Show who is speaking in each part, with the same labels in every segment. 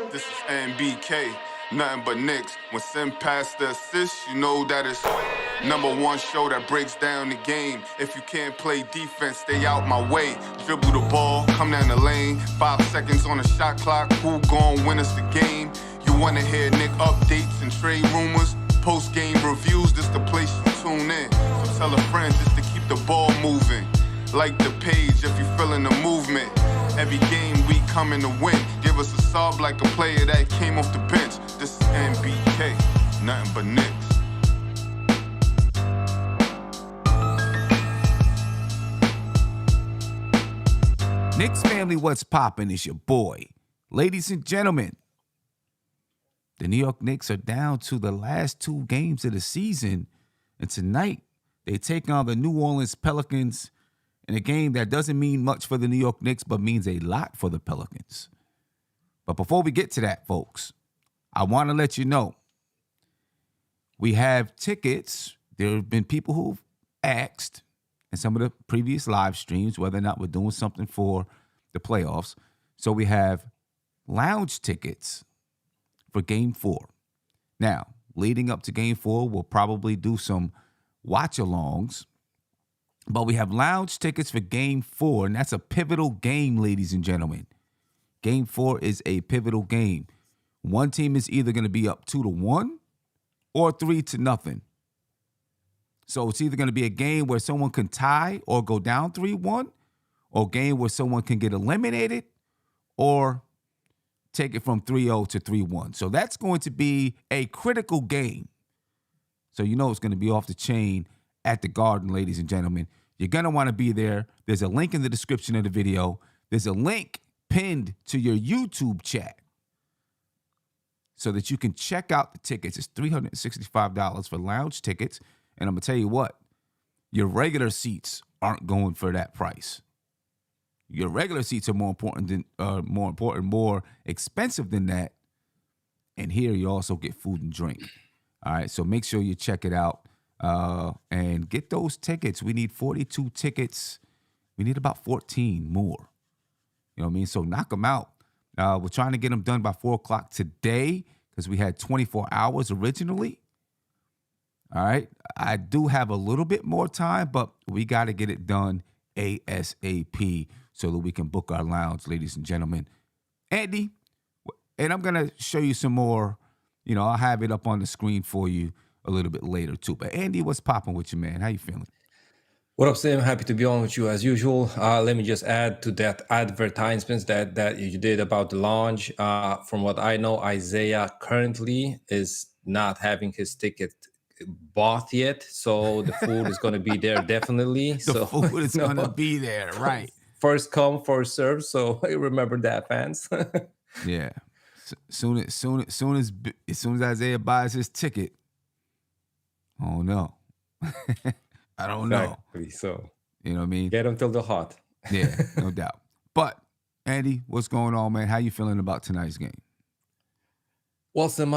Speaker 1: This is NBK, nothing but Knicks. When send past the assist, you know that it's #1 show that breaks down the game. If you can't play defense, stay out my way. Dribble the ball, come down the lane. 5 seconds on the shot clock, who gon' win us the game? You wanna hear Knick updates and trade rumors? Post-game reviews, this the place to tune in. So tell a friend just to keep the ball moving. Like the page if you feeling the movement. Every game we coming to win. Give us a sub like a player that came off the bench. This is NBK, nothing but Knicks.
Speaker 2: Knicks family, what's poppin'? Is your boy. Ladies and gentlemen, the New York Knicks are down to the last 2 games of the season. And tonight, they take on the New Orleans Pelicans in a game that doesn't mean much for the New York Knicks, but means a lot for the Pelicans. But before we get to that, folks, I want to let you know we have tickets. There have been people who've asked in some of the previous live streams whether or not we're doing something for the playoffs. So we have lounge tickets for Game 4. Now, leading up to Game 4, we'll probably do some watch-alongs. But we have lounge tickets for Game 4, and that's a pivotal game, ladies and gentlemen. Game 4 is a pivotal game. One team is either going to be up 2-1 or 3-0. So it's either going to be a game where someone can tie or go down 3-1, or a game where someone can get eliminated or take it from 3-0 to 3-1. So that's going to be a critical game. So you know it's going to be off the chain at the Garden, ladies and gentlemen. You're going to want to be there. There's a link in the description of the video. There's a link pinned to your YouTube chat so that you can check out the tickets. It's $365 for lounge tickets. And I'm going to tell you what, your regular seats aren't going for that price. Your regular seats are more expensive than that. And here you also get food and drink. All right, so make sure you check it out. And get those tickets. We need 42 tickets. We need about 14 more. You know what I mean? So knock them out. We're trying to get them done by 4 o'clock today because we had 24 hours originally. All right. I do have a little bit more time, but we got to get it done ASAP so that we can book our lounge, ladies and gentlemen. Andy, and I'm going to show you some more. You know, I'll have it up on the screen for you a little bit later too. But Andy, what's popping with you, man? How you feeling?
Speaker 3: What up, Sam? Happy to be on with you as usual. Let me just add to that advertisements that you did about the launch. From what I know, Isaiah currently is not having his ticket bought yet, so the food is going to be there definitely.
Speaker 2: The food is going to be there, right?
Speaker 3: First come, first serve. So remember that, fans.
Speaker 2: Yeah. Soon as Isaiah buys his ticket. Oh, no. I don't know.
Speaker 3: Exactly. So,
Speaker 2: you know what I mean?
Speaker 3: Get them till they're hot.
Speaker 2: Yeah, no doubt. But, Andy, what's going on, man? How you feeling about tonight's game?
Speaker 3: Well, some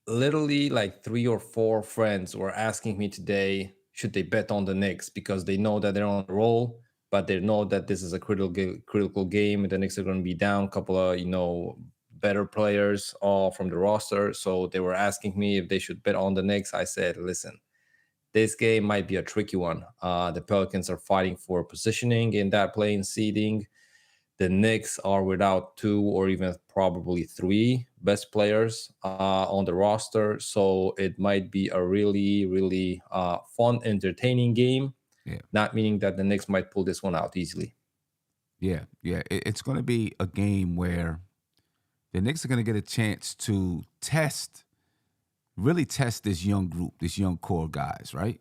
Speaker 3: literally like 3 or 4 friends were asking me today, should they bet on the Knicks because they know that they're on a roll, but they know that this is a critical game and the Knicks are going to be down a couple of, better players from the roster. So they were asking me if they should bet on the Knicks. I said, listen, this game might be a tricky one. The Pelicans are fighting for positioning in that play-in seeding. The Knicks are without 2 or even probably 3 best players on the roster. So it might be a really, really fun, entertaining game.
Speaker 2: Yeah.
Speaker 3: Not meaning that the Knicks might pull this one out easily.
Speaker 2: Yeah. It's going to be a game where the Knicks are going to get a chance to really test this young group, this young core guys, right?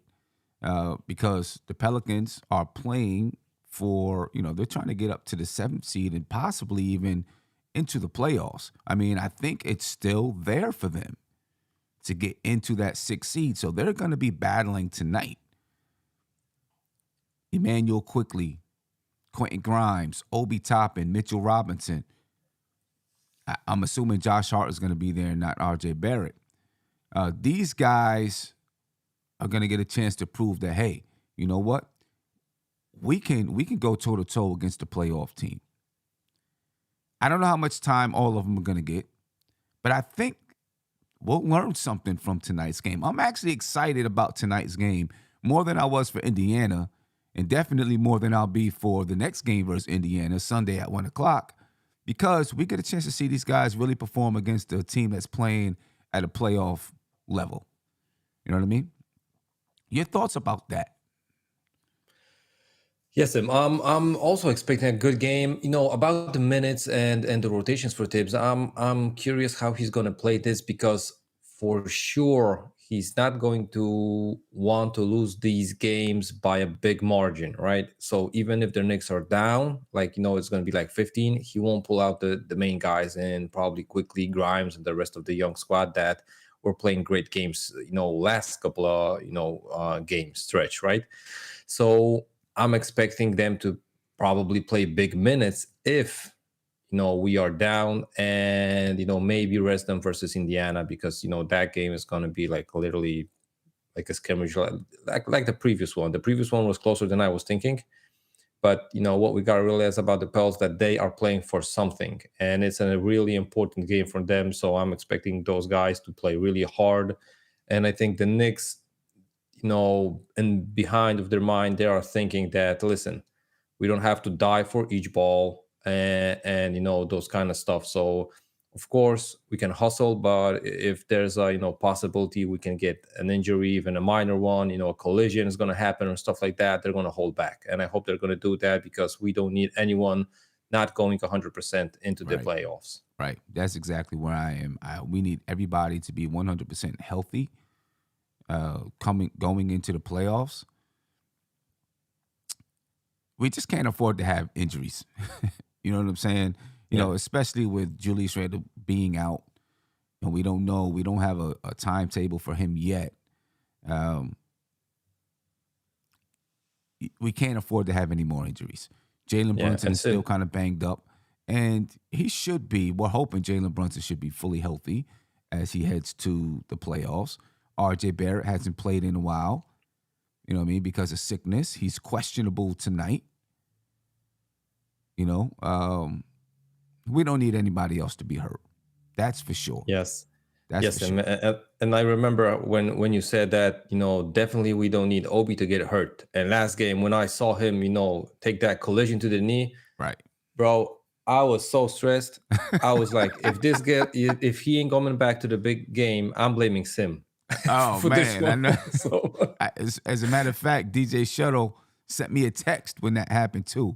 Speaker 2: Because the Pelicans are playing for, they're trying to get up to the 7th seed and possibly even into the playoffs. I mean, I think it's still there for them to get into that 6th seed. So they're going to be battling tonight. Emmanuel Quickley, Quentin Grimes, Obi Toppin, Mitchell Robinson. I'm assuming Josh Hart is going to be there, not RJ Barrett. These guys are going to get a chance to prove that, hey, you know what? We can go toe-to-toe against the playoff team. I don't know how much time all of them are going to get, but I think we'll learn something from tonight's game. I'm actually excited about tonight's game more than I was for Indiana, and definitely more than I'll be for the next game versus Indiana Sunday at 1 o'clock, because we get a chance to see these guys really perform against a team that's playing at a playoff level. You know what I mean? Your thoughts about that?
Speaker 3: Yes, I'm also expecting a good game. About the minutes and the rotations for Tibbs. I'm curious how he's going to play this, because for sure he's not going to want to lose these games by a big margin, right? So even if the Knicks are down, it's going to be like 15, he won't pull out the main guys, and probably Quickly, Grimes, and the rest of the young squad that were playing great games, last couple of game stretch, right? So I'm expecting them to probably play big minutes if we are down, and maybe rest them versus Indiana, because that game is going to be like literally like a scrimmage, like the previous one. The previous one was closer than I was thinking, but what we got to realize about the Pels, that they are playing for something, and it's a really important game for them. So I'm expecting those guys to play really hard, and I think the Knicks, in behind of their mind, they are thinking that, listen, we don't have to die for each ball, and those kind of stuff. So of course we can hustle, but if there's a possibility we can get an injury, even a minor one, a collision is going to happen or stuff like that, they're going to hold back. And I hope they're going to do that, because we don't need anyone not going 100% into the playoffs.
Speaker 2: Right. That's exactly where I am. We need everybody to be 100% healthy going into the playoffs. We just can't afford to have injuries. You know what I'm saying? You know, especially with Julius Randle being out, and we don't have a timetable for him yet. We can't afford to have any more injuries. Jalen Brunson is still kind of banged up, and we're hoping Jalen Brunson should be fully healthy as he heads to the playoffs. RJ Barrett hasn't played in a while, you know what I mean, because of sickness. He's questionable tonight. We don't need anybody else to be hurt. That's for sure.
Speaker 3: Yes.
Speaker 2: That's for
Speaker 3: sure. And I remember when you said that, definitely we don't need Obi to get hurt. And last game, when I saw him, take that collision to the knee,
Speaker 2: right,
Speaker 3: bro, I was so stressed. I was like, if he ain't coming back to the big game, I'm blaming Sim.
Speaker 2: Oh man, I know.
Speaker 3: So
Speaker 2: as a matter of fact, DJ Shuttle sent me a text when that happened too,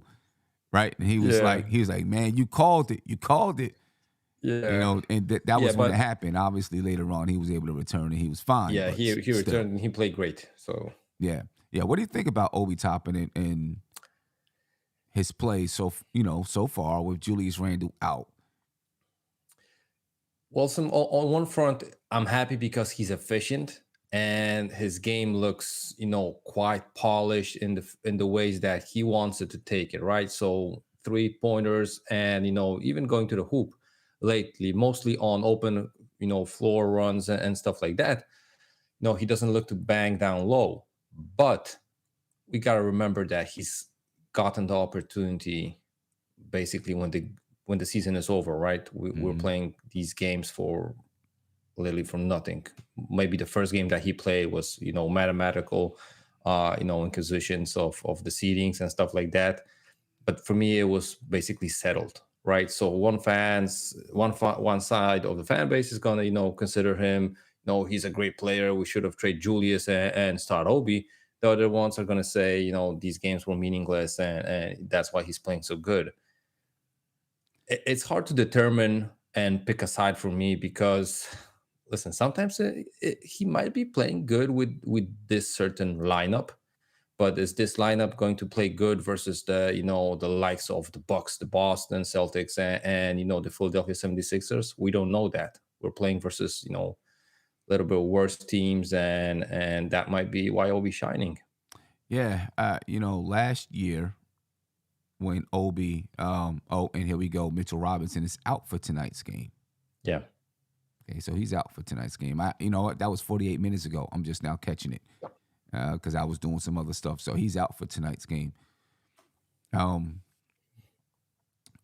Speaker 2: right? And he was like, man, you called it.
Speaker 3: Yeah,
Speaker 2: and that was when it happened. Obviously, later on, he was able to return and he was fine.
Speaker 3: Yeah, he returned and he played great. So
Speaker 2: yeah. What do you think about Obi Toppin and his play so far with Julius Randle out?
Speaker 3: Well, on one front, I'm happy because he's efficient and his game looks, quite polished in the ways that he wants it to take it, right? So 3-pointers and, even going to the hoop lately, mostly on open, floor runs and stuff like that. He doesn't look to bang down low, but we got to remember that he's gotten the opportunity basically when the season is over, right? We're playing these games for literally from nothing. Maybe the first game that he played was, mathematical, inquisitions of the seedings and stuff like that. But for me, it was basically settled, right? So one side of the fan base is gonna, consider him, he's a great player. We should have traded Julius and start Obi. The other ones are gonna say, these games were meaningless and that's why he's playing so good. It's hard to determine and pick a side for me because, listen, sometimes he might be playing good with this certain lineup, but is this lineup going to play good versus the likes of the Bucks, the Boston Celtics, and the Philadelphia 76ers? We don't know that. We're playing versus a little bit worse teams, and that might be why Obi's shining.
Speaker 2: Yeah, last year when Obi, and here we go, Mitchell Robinson is out for tonight's game.
Speaker 3: Yeah.
Speaker 2: Okay, so he's out for tonight's game. That was 48 minutes ago. I'm just now catching it because I was doing some other stuff. So he's out for tonight's game.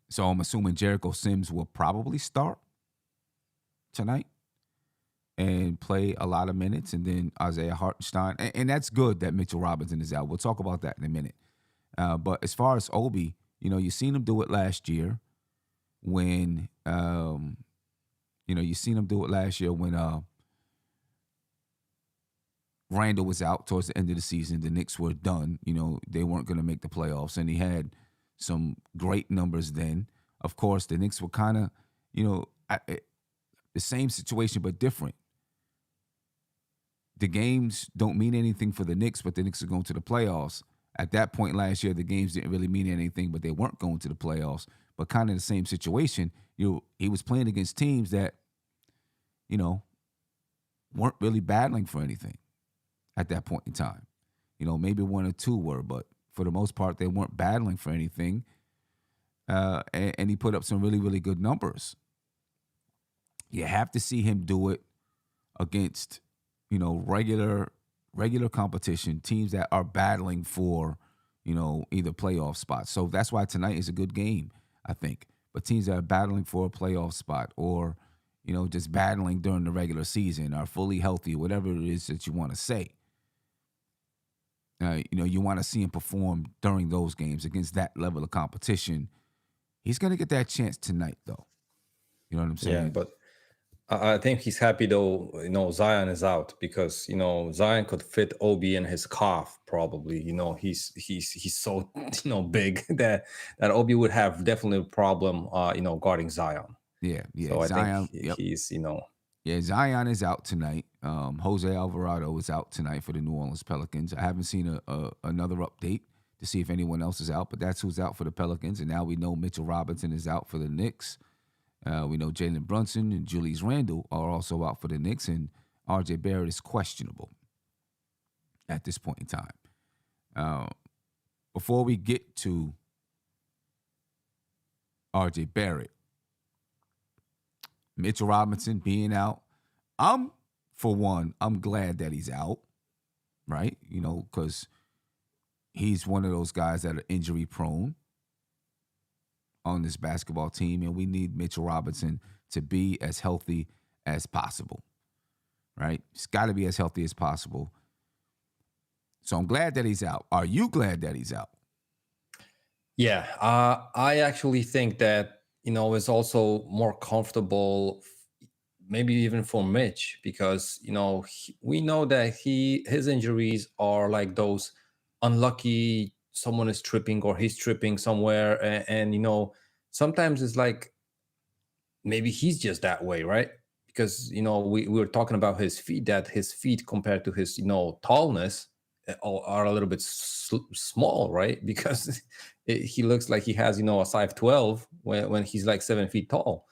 Speaker 2: So I'm assuming Jericho Sims will probably start tonight and play a lot of minutes, and then Isaiah Hartenstein. And that's good that Mitchell Robinson is out. We'll talk about that in a minute. But as far as Obi, you seen him do it last year when, you seen him do it last year when Randall was out towards the end of the season. The Knicks were done. They weren't going to make the playoffs, and he had some great numbers then. Of course, the Knicks were kind of, the same situation but different. The games don't mean anything for the Knicks, but the Knicks are going to the playoffs. At that point last year, the games didn't really mean anything, but they weren't going to the playoffs. But kind of the same situation. He was playing against teams that, weren't really battling for anything at that point in time. Maybe one or two were, but for the most part, they weren't battling for anything. And he put up some really, really good numbers. You have to see him do it against, regular competition, teams that are battling for, either playoff spots. So that's why tonight is a good game, I think. But teams that are battling for a playoff spot or, just battling during the regular season, are fully healthy, whatever it is that you want to say. You want to see him perform during those games against that level of competition. He's going to get that chance tonight, though. You know what I'm saying?
Speaker 3: Yeah, but I think he's happy, though, Zion is out because, Zion could fit Obi in his calf, probably. He's so, big that Obi would have definitely a problem, guarding Zion.
Speaker 2: Yeah.
Speaker 3: So
Speaker 2: Zion,
Speaker 3: I think he's,
Speaker 2: Yeah, Zion is out tonight. Jose Alvarado is out tonight for the New Orleans Pelicans. I haven't seen another update to see if anyone else is out, but that's who's out for the Pelicans. And now we know Mitchell Robinson is out for the Knicks. We know Jalen Brunson and Julius Randle are also out for the Knicks, and R.J. Barrett is questionable at this point in time. Before we get to R.J. Barrett, Mitchell Robinson being out, I'm glad that he's out, right? Because he's one of those guys that are injury prone on this basketball team, and we need Mitchell Robinson to be as healthy as possible, right? He's got to be as healthy as possible. So I'm glad that he's out. Are you glad that he's out?
Speaker 3: Yeah, I actually think that, it's also more comfortable, maybe even for Mitch, because, we know that his injuries are like those unlucky, someone is tripping or he's tripping somewhere. And sometimes it's like, maybe he's just that way, right? Because, we were talking about his feet, that his feet compared to his, tallness are a little bit small, right? Because he looks like he has, a size 12 when he's like 7 feet tall.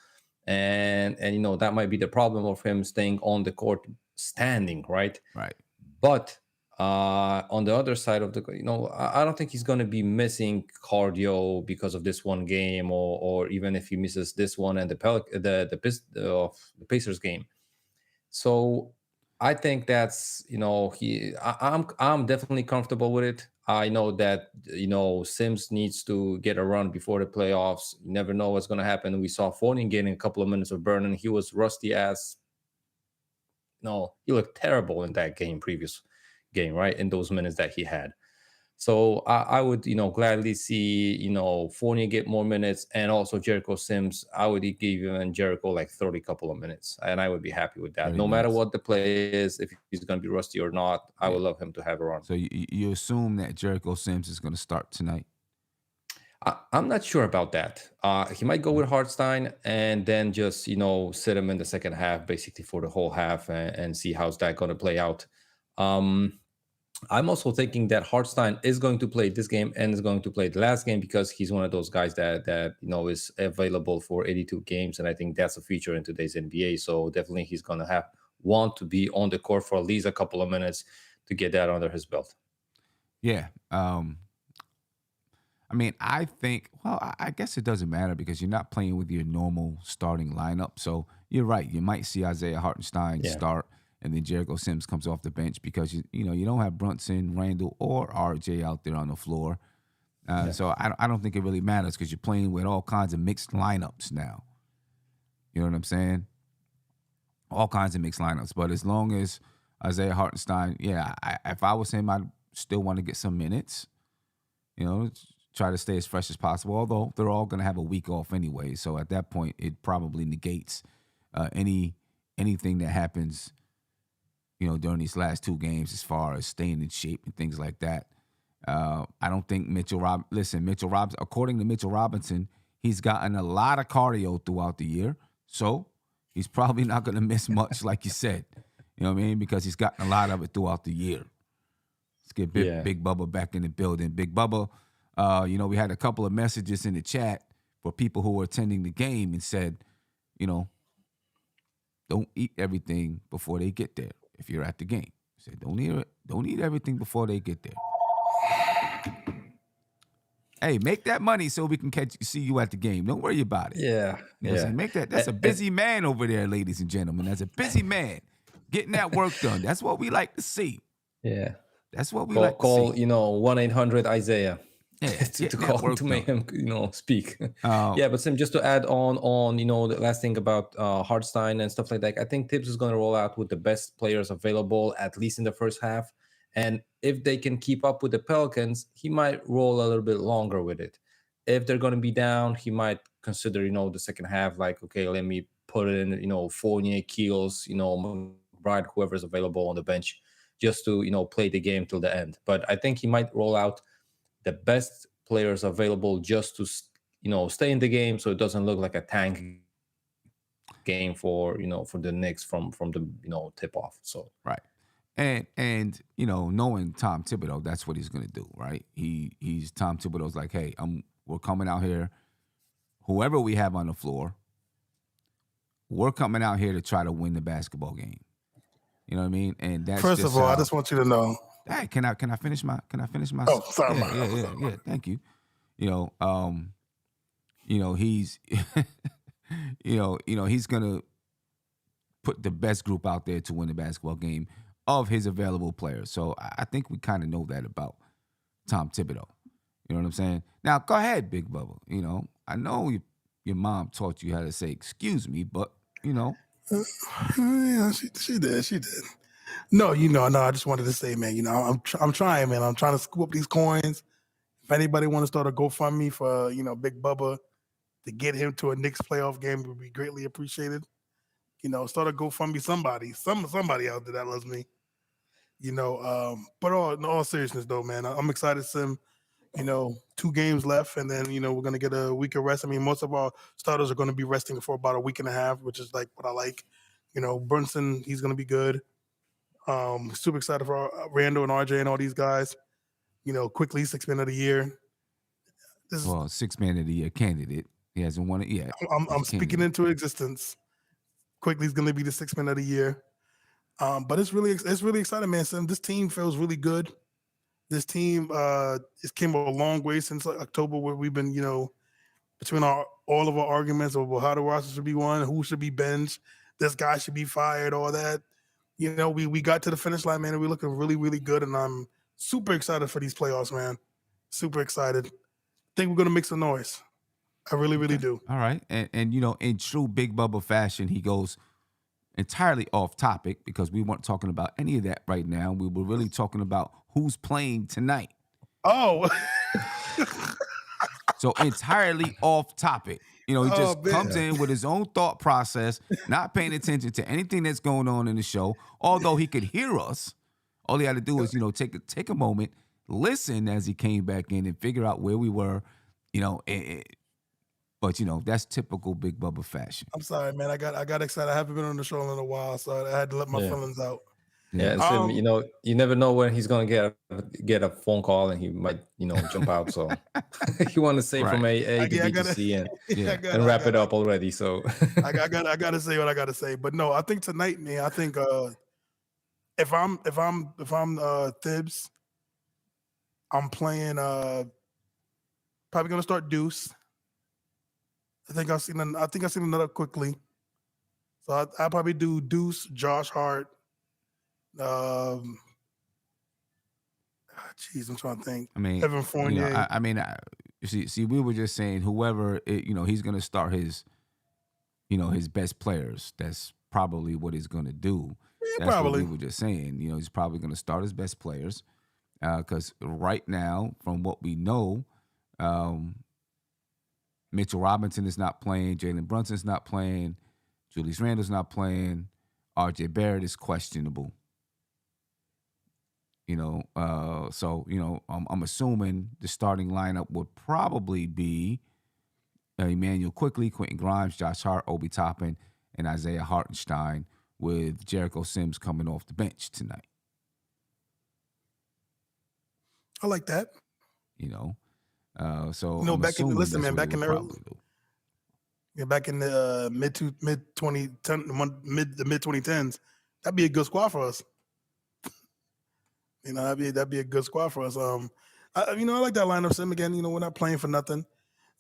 Speaker 3: And that might be the problem of him staying on the court standing, right?
Speaker 2: Right.
Speaker 3: But on the other side of the, I don't think he's going to be missing cardio because of this one game, or even if he misses this one and the Pacers game. So I think that's, I'm definitely comfortable with it. I know that, Sims needs to get a run before the playoffs. You never know what's going to happen. We saw Fournier getting a couple of minutes of burning. He was rusty as. No, he looked terrible in that previous game, right? In those minutes that he had. So I would, gladly see, Fournier get more minutes, and also Jericho Sims. I would give even Jericho like 30 couple of minutes, and I would be happy with that. No matter what the play is, if he's going to be rusty or not, I would love him to have a run.
Speaker 2: So you assume that Jericho Sims is going to start tonight?
Speaker 3: I'm not sure about that. He might go with Hartenstein and then just, sit him in the second half, basically for the whole half, and see how's that going to play out. I'm also thinking that Hartenstein is going to play this game and is going to play the last game, because he's one of those guys that is available for 82 games, and I think that's a feature in today's NBA. So definitely he's going to want to be on the court for at least a couple of minutes to get that under his belt.
Speaker 2: Yeah. I think, I guess it doesn't matter because you're not playing with your normal starting lineup. So you're right. You might see Isaiah Hartenstein start, and then Jericho Sims comes off the bench because you don't have Brunson, Randall, or RJ out there on the floor. So I don't think it really matters because you're playing with all kinds of mixed lineups now. You know what I'm saying? All kinds of mixed lineups. But as long as Isaiah Hartenstein, if I was him, I'd still want to get some minutes. You know, try to stay as fresh as possible. Although they're all going to have a week off anyway, so at that point, it probably negates anything that happens. You know, during these last two games, as far as staying in shape and things like that. I don't think Mitchell Robinson, according to Mitchell Robinson, he's gotten a lot of cardio throughout the year. So he's probably not going to miss much, like you said. You know what I mean? Because he's gotten a lot of it throughout the year. Let's get Big Bubba back in the building. Big Bubba, you know, we had a couple of messages in the chat for people who were attending the game and said, you know, don't eat everything before they get there if you're at the game. Said don't eat everything before they get there. Hey, make that money so we can see you at the game. Don't worry about it.
Speaker 3: Yeah.
Speaker 2: You know what I'm saying? Make that. That's a busy man over there, ladies and gentlemen. That's a busy man getting that work done. That's what we like to see.
Speaker 3: Yeah.
Speaker 2: That's what we
Speaker 3: call,
Speaker 2: like to
Speaker 3: call,
Speaker 2: see.
Speaker 3: you know, 1-800-ISAIAH.
Speaker 2: Yeah,
Speaker 3: to call to make him, you know, speak. But Sim, just to add on, you know, the last thing about Hartenstein and stuff like that, I think Tibbs is going to roll out with the best players available, at least in the first half. And if they can keep up with the Pelicans, he might roll a little bit longer with it. If they're going to be down, he might consider, you know, the second half, like, okay, let me put in, you know, Fournier, Keels, you know, McBride, whoever's available on the bench, just to, you know, play the game till the end. But I think he might roll out the best players available just to, you know, stay in the game so it doesn't look like a tank game for, you know, for the Knicks from the, you know, tip off. So
Speaker 2: right. And you know, knowing Tom Thibodeau, that's what he's gonna do, right? He's Tom Thibodeau's like, hey, we're coming out here, whoever we have on the floor, we're coming out here to try to win the basketball game. You know what I mean? And that's
Speaker 4: first of all, I just want you to know.
Speaker 2: Hey, can I finish my?
Speaker 4: Oh, sorry.
Speaker 2: Yeah. Thank you. You know, he's, you know, he's gonna put the best group out there to win the basketball game of his available players. So I think we kind of know that about Tom Thibodeau. You know what I'm saying? Now, go ahead, Big Bubba. You know, I know your mom taught you how to say "excuse me," but you know.
Speaker 4: Yeah, she did. No, you know, I just wanted to say, man, you know, I'm trying, man. I'm trying to scoop up these coins. If anybody want to start a GoFundMe for, you know, Big Bubba to get him to a Knicks playoff game, would be greatly appreciated. You know, start a GoFundMe, somebody out there that loves me. You know, but in all seriousness, though, man, I'm excited, Sim. You know, 2 games left, and then, you know, we're going to get a week of rest. I mean, most of our starters are going to be resting for about a week and a half, which is like what I like. You know, Brunson, he's going to be good. Super excited for Randall and RJ and all these guys. You know, Quickley, 6th man of the year.
Speaker 2: 6th man of the year candidate. He hasn't won it yet.
Speaker 4: I'm speaking into existence. Quickly's going to be the 6th man of the year. But it's really exciting, man. Sam, this team feels really good. This team it came a long way since October, where we've been, you know, between all of our arguments over how the roster should be won, who should be benched, this guy should be fired, all that. You know, we got to the finish line, man, and we're looking really, really good. And I'm super excited for these playoffs, man. Super excited. Think we're gonna make some noise. I really, really do.
Speaker 2: All right. And you know, in true Big Bubba fashion, he goes entirely off topic because we weren't talking about any of that right now. We were really talking about who's playing tonight.
Speaker 4: Oh.
Speaker 2: So entirely off topic. You know, he just comes in with his own thought process, not paying attention to anything that's going on in the show. Although he could hear us, all he had to do is, you know, take a moment, listen as he came back in and figure out where we were, you know. But, you know, that's typical Big Bubba fashion.
Speaker 4: I'm sorry, man. I got excited. I haven't been on the show in a while, so I had to let my feelings out.
Speaker 3: Yeah, and so, you know, you never know when he's gonna get a phone call and he might, you know, jump out. So you want to say from A to B to C and wrap it up already. So
Speaker 4: I gotta say what I gotta say. But no, I think tonight, man. I think if I'm Thibs, I'm playing probably gonna start Deuce. I think I've seen another Quickley. So I probably do Deuce, Josh Hart. Jeez, I'm trying to think.
Speaker 2: I mean,
Speaker 4: Evan Fournier.
Speaker 2: see, we were just saying whoever, he's going to start his best players. That's probably what he's going to do.
Speaker 4: Yeah,
Speaker 2: That's what we
Speaker 4: probably.
Speaker 2: were just saying. He's probably going to start his best players because right now, from what we know, Mitchell Robinson is not playing. Jalen Brunson's not playing. Julius Randle's not playing. R.J. Barrett is questionable. So I'm assuming the starting lineup would probably be Emmanuel Quickley, Quentin Grimes, Josh Hart, Obi Toppin, and Isaiah Hartenstein, with Jericho Sims coming off the bench tonight.
Speaker 4: I like that.
Speaker 2: So
Speaker 4: No,
Speaker 2: I'm
Speaker 4: back in
Speaker 2: assuming
Speaker 4: listen,
Speaker 2: that's
Speaker 4: man,
Speaker 2: what he
Speaker 4: back in
Speaker 2: would
Speaker 4: the
Speaker 2: probably do.
Speaker 4: yeah, back in the mid 2010, mid 2010s, that'd be a good squad for us. That'd be a good squad for us. I like that lineup, Sim. Again, we're not playing for nothing.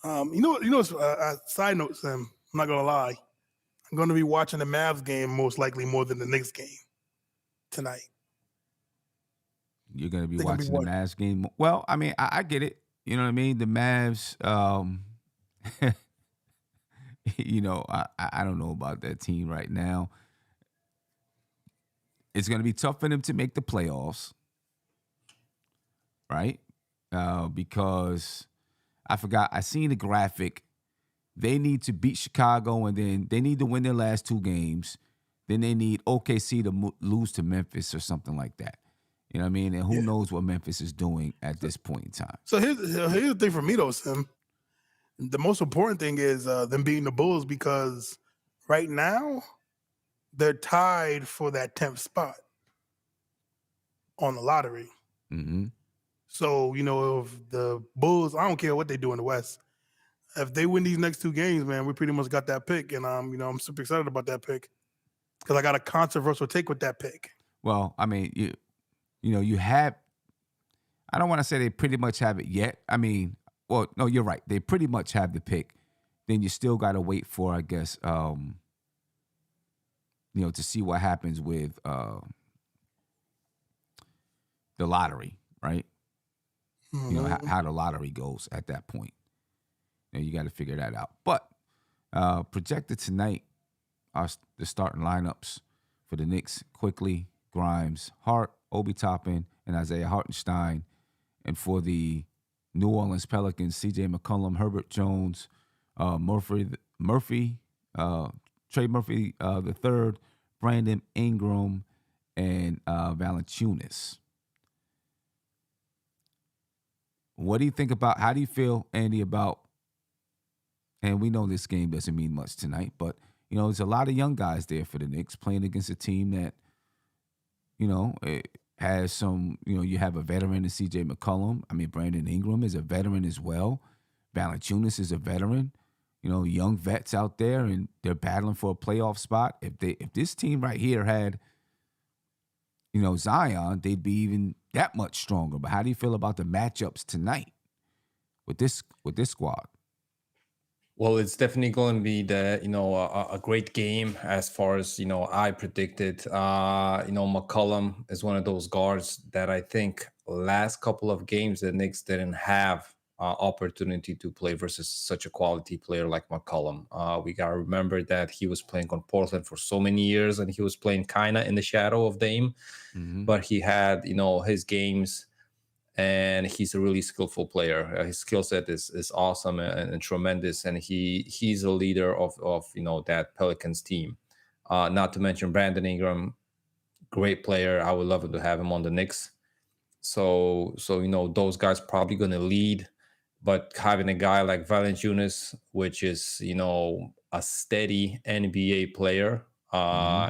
Speaker 4: Side note, Sim. I'm not gonna lie. I'm gonna be watching the Mavs game most likely more than the Knicks game tonight.
Speaker 2: You're going to be
Speaker 4: They're gonna be
Speaker 2: watching the
Speaker 4: watching.
Speaker 2: Mavs game. Well, I get it. You know what I mean? The Mavs, I don't know about that team right now. It's going to be tough for them to make the playoffs, right? Because I seen the graphic. They need to beat Chicago, and then they need to win their last two games. Then they need OKC to lose to Memphis or something like that. You know what I mean? And who knows what Memphis is doing at this point in time.
Speaker 4: So here's the thing for me though, Sim. The most important thing is them beating the Bulls because right now they're tied for that 10th spot on the lottery.
Speaker 2: Mm-hmm.
Speaker 4: So, if the Bulls, I don't care what they do in the West, if they win these next two games, man, we pretty much got that pick. And, I'm super excited about that pick because I got a controversial take with that pick.
Speaker 2: Well, you have, I don't want to say they pretty much have it yet. Well, no, you're right. They pretty much have the pick. Then you still got to wait for, I guess, to see what happens with the lottery, right?
Speaker 4: Mm-hmm.
Speaker 2: How the lottery goes at that point. You got to figure that out. But projected tonight are the starting lineups for the Knicks: Quickley, Grimes, Hart, Obi Toppin, and Isaiah Hartenstein. And for the New Orleans Pelicans, C.J. McCollum, Herbert Jones, Trey Murphy the third, Brandon Ingram, and Valanciunas. What do you think about? How do you feel, Andy, about? And we know this game doesn't mean much tonight, but there's a lot of young guys there for the Knicks playing against a team that, it has some. You have a veteran in C.J. McCollum. Brandon Ingram is a veteran as well. Valanciunas is a veteran. Young vets out there, and they're battling for a playoff spot. If this team right here had, Zion, they'd be even that much stronger. But how do you feel about the matchups tonight with this squad?
Speaker 3: Well, it's definitely going to be a great game as far as I predicted. McCollum is one of those guards that I think last couple of games the Knicks didn't have opportunity to play versus such a quality player like McCollum. We got to remember that he was playing on Portland for so many years, and he was playing kind of in the shadow of Dame, but he had his games. And he's a really skillful player. His skill set is awesome and tremendous, and he's a leader of that Pelicans team. Not to mention Brandon Ingram, great player. I would love to have him on the Knicks. So those guys probably going to lead, but having a guy like Valanciunas, which is a steady NBA player,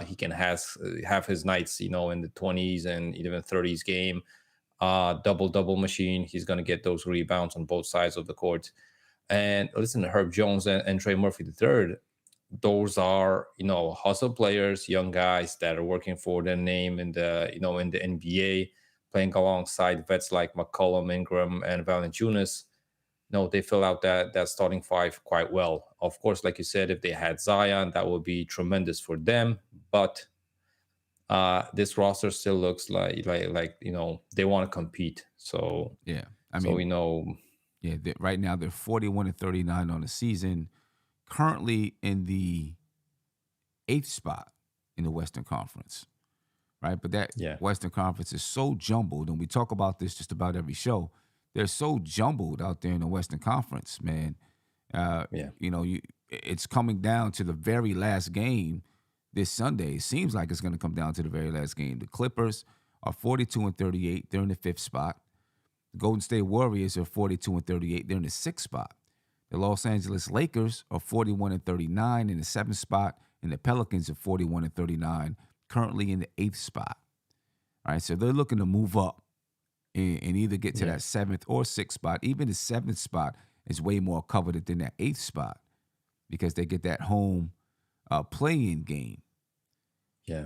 Speaker 3: he can have his nights in the 20s and even 30s game. Double machine. He's going to get those rebounds on both sides of the court. And listen, Herb Jones and Trey Murphy III, those are hustle players, young guys that are working for their name in the in the NBA, playing alongside vets like McCollum, Ingram, and Valanciunas. They fill out that starting five quite well. Of course, like you said, if they had Zion, that would be tremendous for them. But this roster still looks like they want to compete. So
Speaker 2: Yeah. Right now they're 41-39 on the season, currently in the 8th spot in the Western Conference. Right? But that Western Conference is so jumbled, and we talk about this just about every show. They're so jumbled out there in the Western Conference, man. It's coming down to the very last game this Sunday. It seems like it's going to come down to the very last game. The Clippers are 42-38. They're in the 5th spot. The Golden State Warriors are 42-38. They're in the 6th spot. The Los Angeles Lakers are 41-39 in the 7th spot, and the Pelicans are 41-39, currently in the 8th spot. All right, so they're looking to move up and either get to that 7th or 6th spot. Even the 7th spot is way more coveted than that 8th spot because they get that home play-in game.
Speaker 3: Yeah.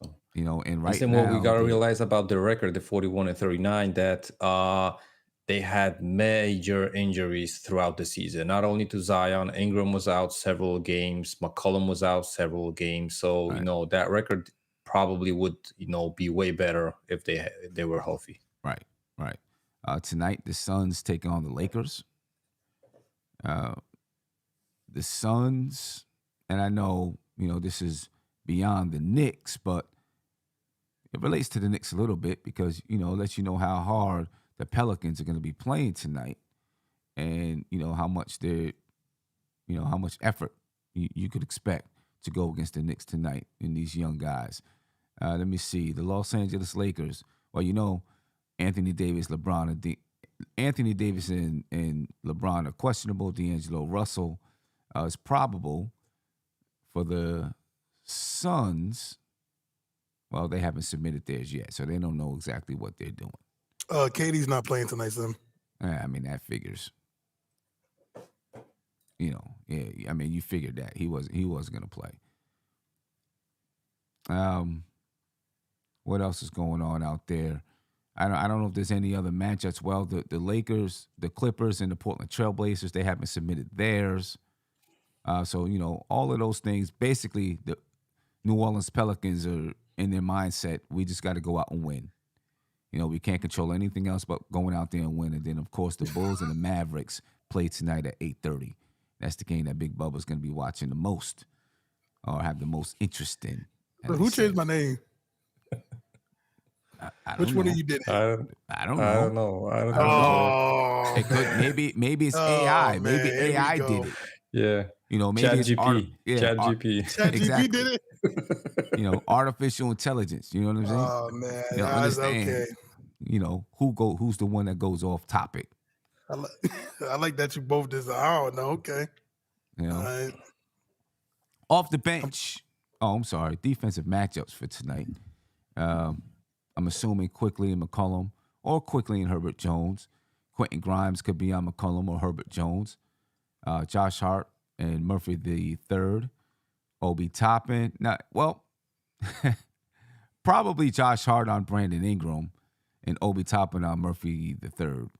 Speaker 2: So, and right
Speaker 3: now, what we gotta realize about the record, the 41-39, that they had major injuries throughout the season. Not only to Zion, Ingram was out several games, McCollum was out several games. So that record probably would be way better if they were healthy.
Speaker 2: Right. Tonight the Suns take on the Lakers. The Suns, and I know this is beyond the Knicks, but it relates to the Knicks a little bit because it lets you know how hard the Pelicans are going to be playing tonight, and how much how much effort you could expect to go against the Knicks tonight in these young guys. Let me see. The Los Angeles Lakers. Well, Anthony Davis, Anthony Davis and LeBron are questionable. D'Angelo Russell is probable. For the Suns, well, they haven't submitted theirs yet, so they don't know exactly what they're doing.
Speaker 4: KD's not playing tonight, son.
Speaker 2: That figures. You figured that he wasn't going to play. What else is going on out there? I don't know if there's any other matchups. Well, the Lakers, the Clippers, and the Portland Trailblazers, they haven't submitted theirs. So all of those things. Basically, the New Orleans Pelicans are in their mindset. We just got to go out and win. We can't control anything else but going out there and win. And then, of course, the Bulls and the Mavericks play tonight at 8:30. That's the game that Big Bubba's going to be watching the most, or have the most interest in.
Speaker 4: Who changed my name? Which one of you did it?
Speaker 2: I don't know.
Speaker 3: Oh.
Speaker 2: It could maybe it's AI. Maybe AI did it.
Speaker 3: Yeah.
Speaker 2: Maybe
Speaker 3: ChatGPT.
Speaker 2: ChatGPT
Speaker 3: did
Speaker 2: it. Artificial intelligence. You know what I'm saying?
Speaker 4: Oh man,
Speaker 2: understand.
Speaker 4: Okay.
Speaker 2: Who's the one that goes off topic?
Speaker 4: I like that you both did. I don't know. Okay. Right.
Speaker 2: Off the bench. I'm sorry. Defensive matchups for tonight. I'm assuming Quickley and McCollum, or Quickley and Herbert Jones. Quentin Grimes could be on McCollum or Herbert Jones. Josh Hart and Murphy the third. Obi Toppin. Probably Josh Hart on Brandon Ingram and Obi Toppin on Murphy the third.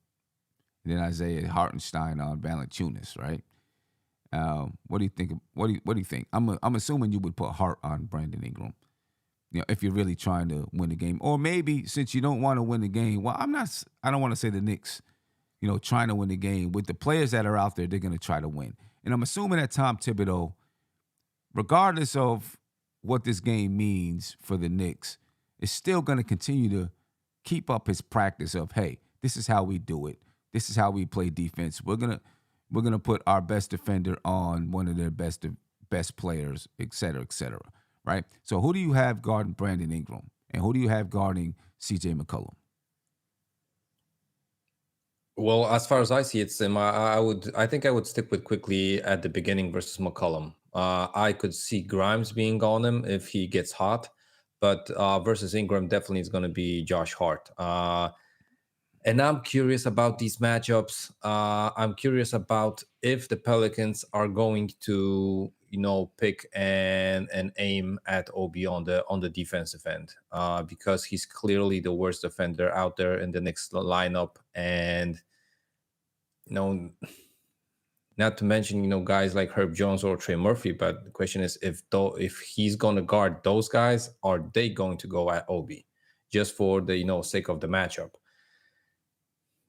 Speaker 2: And then Isaiah Hartenstein on Valanciunas, right? What do you think? What do you think? I'm assuming you would put Hart on Brandon Ingram. If you're really trying to win the game, or maybe since you don't want to win the game, I don't want to say the Knicks, trying to win the game. With the players that are out there, they're going to try to win. And I'm assuming that Tom Thibodeau, regardless of what this game means for the Knicks, is still going to continue to keep up his practice of, hey, this is how we do it. This is how we play defense. We're gonna put our best defender on one of their best players, et cetera, right? So who do you have guarding Brandon Ingram, and who do you have guarding C.J. McCollum?
Speaker 3: Well, as far as I see it, Sim, I think I would stick with Quickley at the beginning versus McCollum. I could see Grimes being on him if he gets hot, but versus Ingram definitely is going to be Josh Hart. And I'm curious about these matchups. I'm curious about if the Pelicans are going to, pick and aim at Obi on the defensive end, because he's clearly the worst defender out there in the Knicks lineup. And, Not to mention, guys like Herb Jones or Trey Murphy. But the question is, if he's going to guard those guys, are they going to go at Obi just for the sake of the matchup?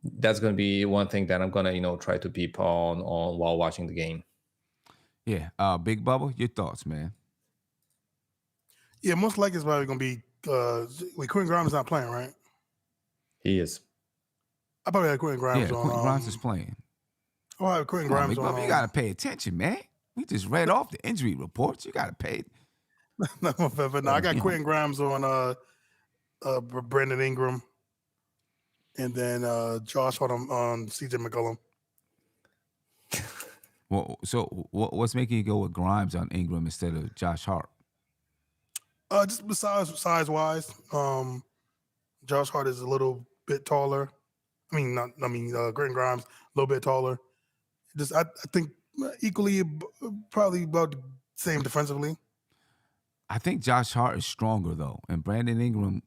Speaker 3: That's going to be one thing that I'm going to try to peep on while watching the game.
Speaker 2: Yeah. Big Bubba, your thoughts, man?
Speaker 4: Yeah, most likely it's probably going to be. Wait, Quentin Grimes is not playing, right?
Speaker 3: He is.
Speaker 4: I probably had Quentin Grimes
Speaker 2: Yeah,
Speaker 4: on.
Speaker 2: Quentin Grimes is playing.
Speaker 4: Oh, I have Quentin
Speaker 2: Come on,
Speaker 4: Grimes
Speaker 2: Big
Speaker 4: on.
Speaker 2: Bubba, you got to pay attention, man. We just read off the injury reports. You got to pay.
Speaker 4: No, I got Quentin Grimes on Brandon Ingram, and then Josh Hart on CJ McCollum.
Speaker 2: Well, so what's making you go with Grimes on Ingram instead of Josh Hart?
Speaker 4: Just besides size wise, Josh Hart is a little bit taller. Quentin Grimes a little bit taller. Just I think equally, probably about the same defensively.
Speaker 2: I think Josh Hart is stronger though, and Brandon Ingram,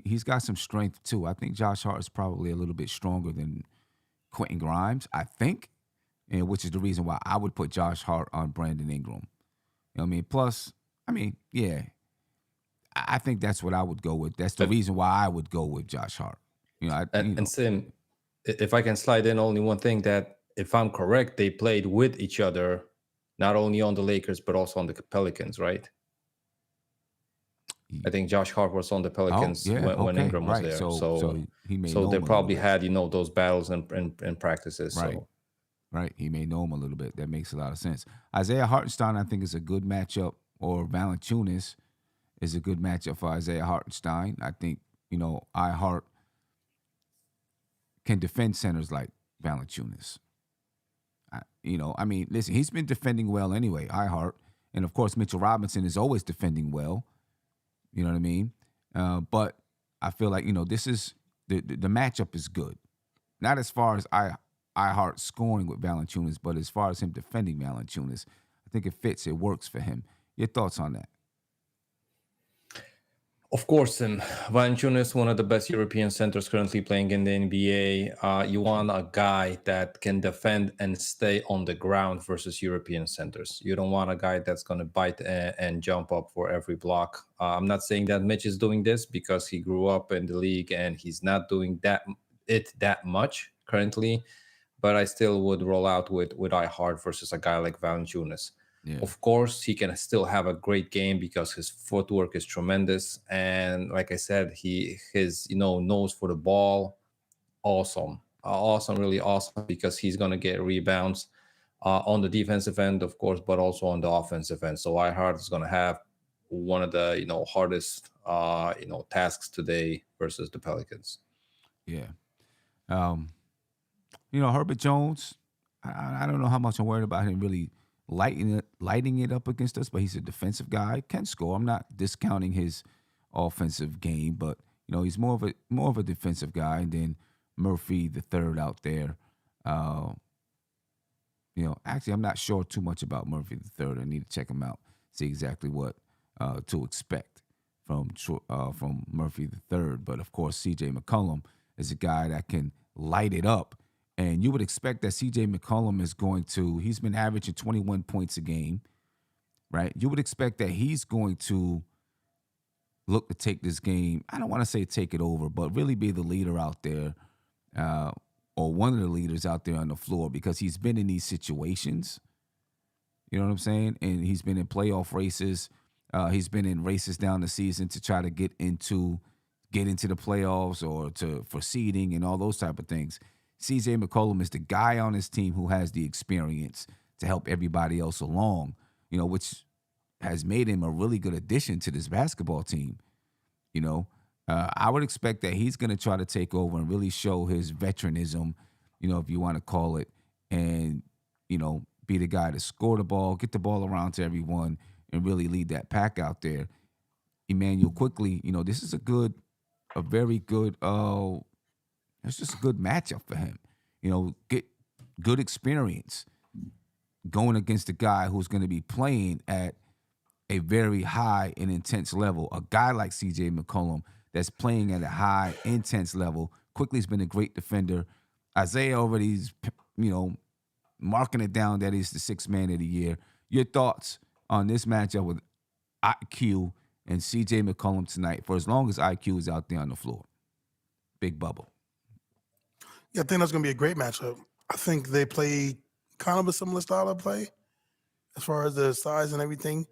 Speaker 2: he's got some strength too. I think Josh Hart is probably a little bit stronger than Quentin Grimes. I think, and which is the reason why I would put Josh Hart on Brandon Ingram. You know what I mean? Plus, yeah, I think that's what I would go with. That's the reason why I would go with Josh Hart.
Speaker 3: And Sim, if I can slide in only one thing, that if I'm correct, they played with each other, not only on the Lakers, but also on the Pelicans, right? I think Josh Hart was on the Pelicans when Ingram was there. So
Speaker 2: he may
Speaker 3: they probably had, those battles and practices.
Speaker 2: Right.
Speaker 3: So.
Speaker 2: Right. He may know him a little bit. That makes a lot of sense. Isaiah Hartenstein, I think, is a good matchup, or Valanciunas is a good matchup for Isaiah Hartenstein. I think, Hart can defend centers like Valanciunas. Listen, he's been defending well anyway, Hart. And, of course, Mitchell Robinson is always defending well. You know what I mean? But I feel like, this is the matchup is good. Not as far as Hart scoring with Valanciunas, but as far as him defending Valanciunas, I think it fits. It works for him. Your thoughts on that?
Speaker 3: Of course, Valanciunas, one of the best European centers currently playing in the NBA. You want a guy that can defend and stay on the ground versus European centers. You don't want a guy that's going to bite and jump up for every block. I'm not saying that Mitch is doing this because he grew up in the league and he's not doing that much currently, but I still would roll out with Hart versus a guy like Valanciunas. Yeah. Of course, he can still have a great game because his footwork is tremendous. And like I said, his nose for the ball, awesome, really awesome, because he's going to get rebounds on the defensive end, of course, but also on the offensive end. So Hart is going to have one of the, hardest, tasks today versus the Pelicans.
Speaker 2: Yeah. Herbert Jones, I don't know how much I'm worried about him really lighting it up against us, but he's a defensive guy, can score. I'm not discounting his offensive game, but he's more of a defensive guy. And then Murphy the third out there. Actually, I'm not sure too much about Murphy the third. I need to check him out, see exactly what to expect from Murphy the third. But of course, CJ McCollum is a guy that can light it up. And you would expect that C.J. McCollum he's been averaging 21 points a game, right? You would expect that he's going to look to take this game. I don't want to say take it over, but really be the leader out there, or one of the leaders out there on the floor, because he's been in these situations. You know what I'm saying? And he's been in playoff races. He's been in races down the season to try to get into the playoffs or for seeding and all those type of things. CJ McCollum is the guy on his team who has the experience to help everybody else along, which has made him a really good addition to this basketball team. I would expect that he's going to try to take over and really show his veteranism, if you want to call it, and, be the guy to score the ball, get the ball around to everyone, and really lead that pack out there. Emmanuel Quickley, this is a very good, it's just a good matchup for him. Get good experience going against a guy who's going to be playing at a very high and intense level. A guy like C.J. McCollum that's playing at a high, intense level. Quickley's been a great defender. Isaiah already's, marking it down that he's the sixth man of the year. Your thoughts on this matchup with IQ and CJ McCollum tonight for as long as IQ is out there on the floor? Big bubble.
Speaker 4: Yeah, I think that's going to be a great matchup. I think they play kind of a similar style of play as far as the size and everything.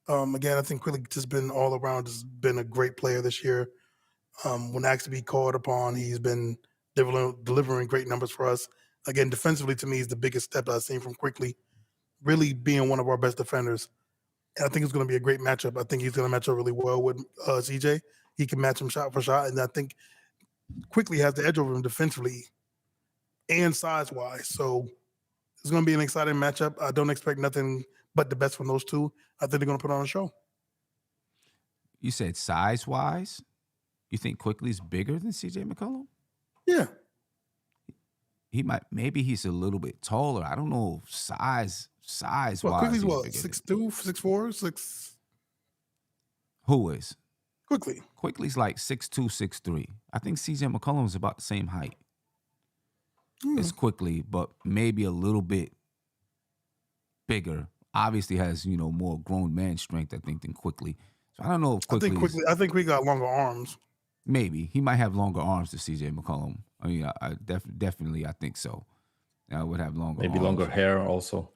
Speaker 4: Again, I think Quickley just been all around, just been a great player this year. When asked to be called upon, he's been delivering great numbers for us. Again, defensively, to me, is the biggest step I've seen from Quickley, really being one of our best defenders. And I think it's going to be a great matchup. I think he's going to match up really well with CJ. He can match him shot for shot, and I think Quickley has the edge over him defensively and size-wise. So it's going to be an exciting matchup. I don't expect nothing but the best from those two. I think they're going to put on a show.
Speaker 2: You said size-wise? You think Quickley's bigger than CJ McCollum?
Speaker 4: Yeah.
Speaker 2: He might. Maybe he's a little bit taller. I don't know size-wise.
Speaker 4: Well, Quickley's what,
Speaker 2: bigger
Speaker 4: 6'2", 6'4", 6...
Speaker 2: Who is?
Speaker 4: Quickley.
Speaker 2: Quickley's like 6'2", 6'3". I think CJ McCollum is about the same height. It's Quickley, but maybe a little bit bigger. Obviously has, more grown man strength, I think, than Quickley. So I don't know if Quickley.
Speaker 4: I think we got longer arms.
Speaker 2: Maybe. He might have longer arms than CJ McCollum. I mean, I definitely I think so. I would have longer
Speaker 3: Maybe
Speaker 2: arms.
Speaker 3: longer hair also.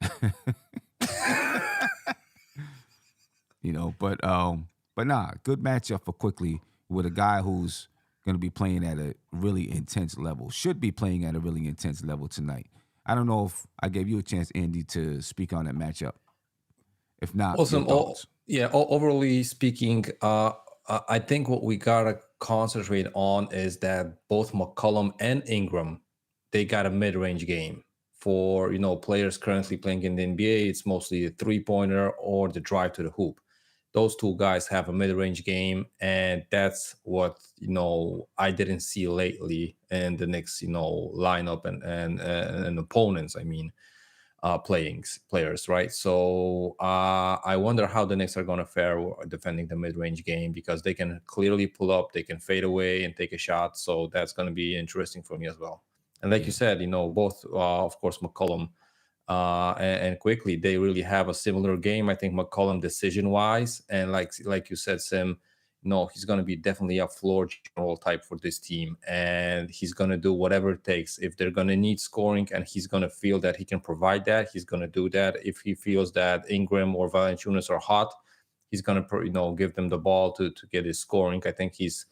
Speaker 2: But nah, good matchup for Quickley with a guy who's going to be playing at a really intense level. Should be playing at a really intense level tonight. I don't know if I gave you a chance, Andy, to speak on that matchup. If not,
Speaker 3: Awesome.
Speaker 2: your thoughts.
Speaker 3: Overly speaking, I think what we gotta concentrate on is that both McCollum and Ingram, they got a mid-range game. For players currently playing in the NBA, it's mostly a three-pointer or the drive to the hoop. Those two guys have a mid-range game, and that's what I didn't see lately in the Knicks lineup and opponents. I mean, players, right? So I wonder how the Knicks are going to fare defending the mid-range game, because they can clearly pull up, they can fade away and take a shot. So that's going to be interesting for me as well. And like you said, both, of course, McCollum and Quickley, they really have a similar game. I think McCollum decision-wise, and like you said, Sim, he's going to be definitely a floor general type for this team, and he's going to do whatever it takes. If they're going to need scoring and he's going to feel that he can provide that, he's going to do that. If he feels that Ingram or Valanciunas are hot, he's going to give them the ball to get his scoring. I think he's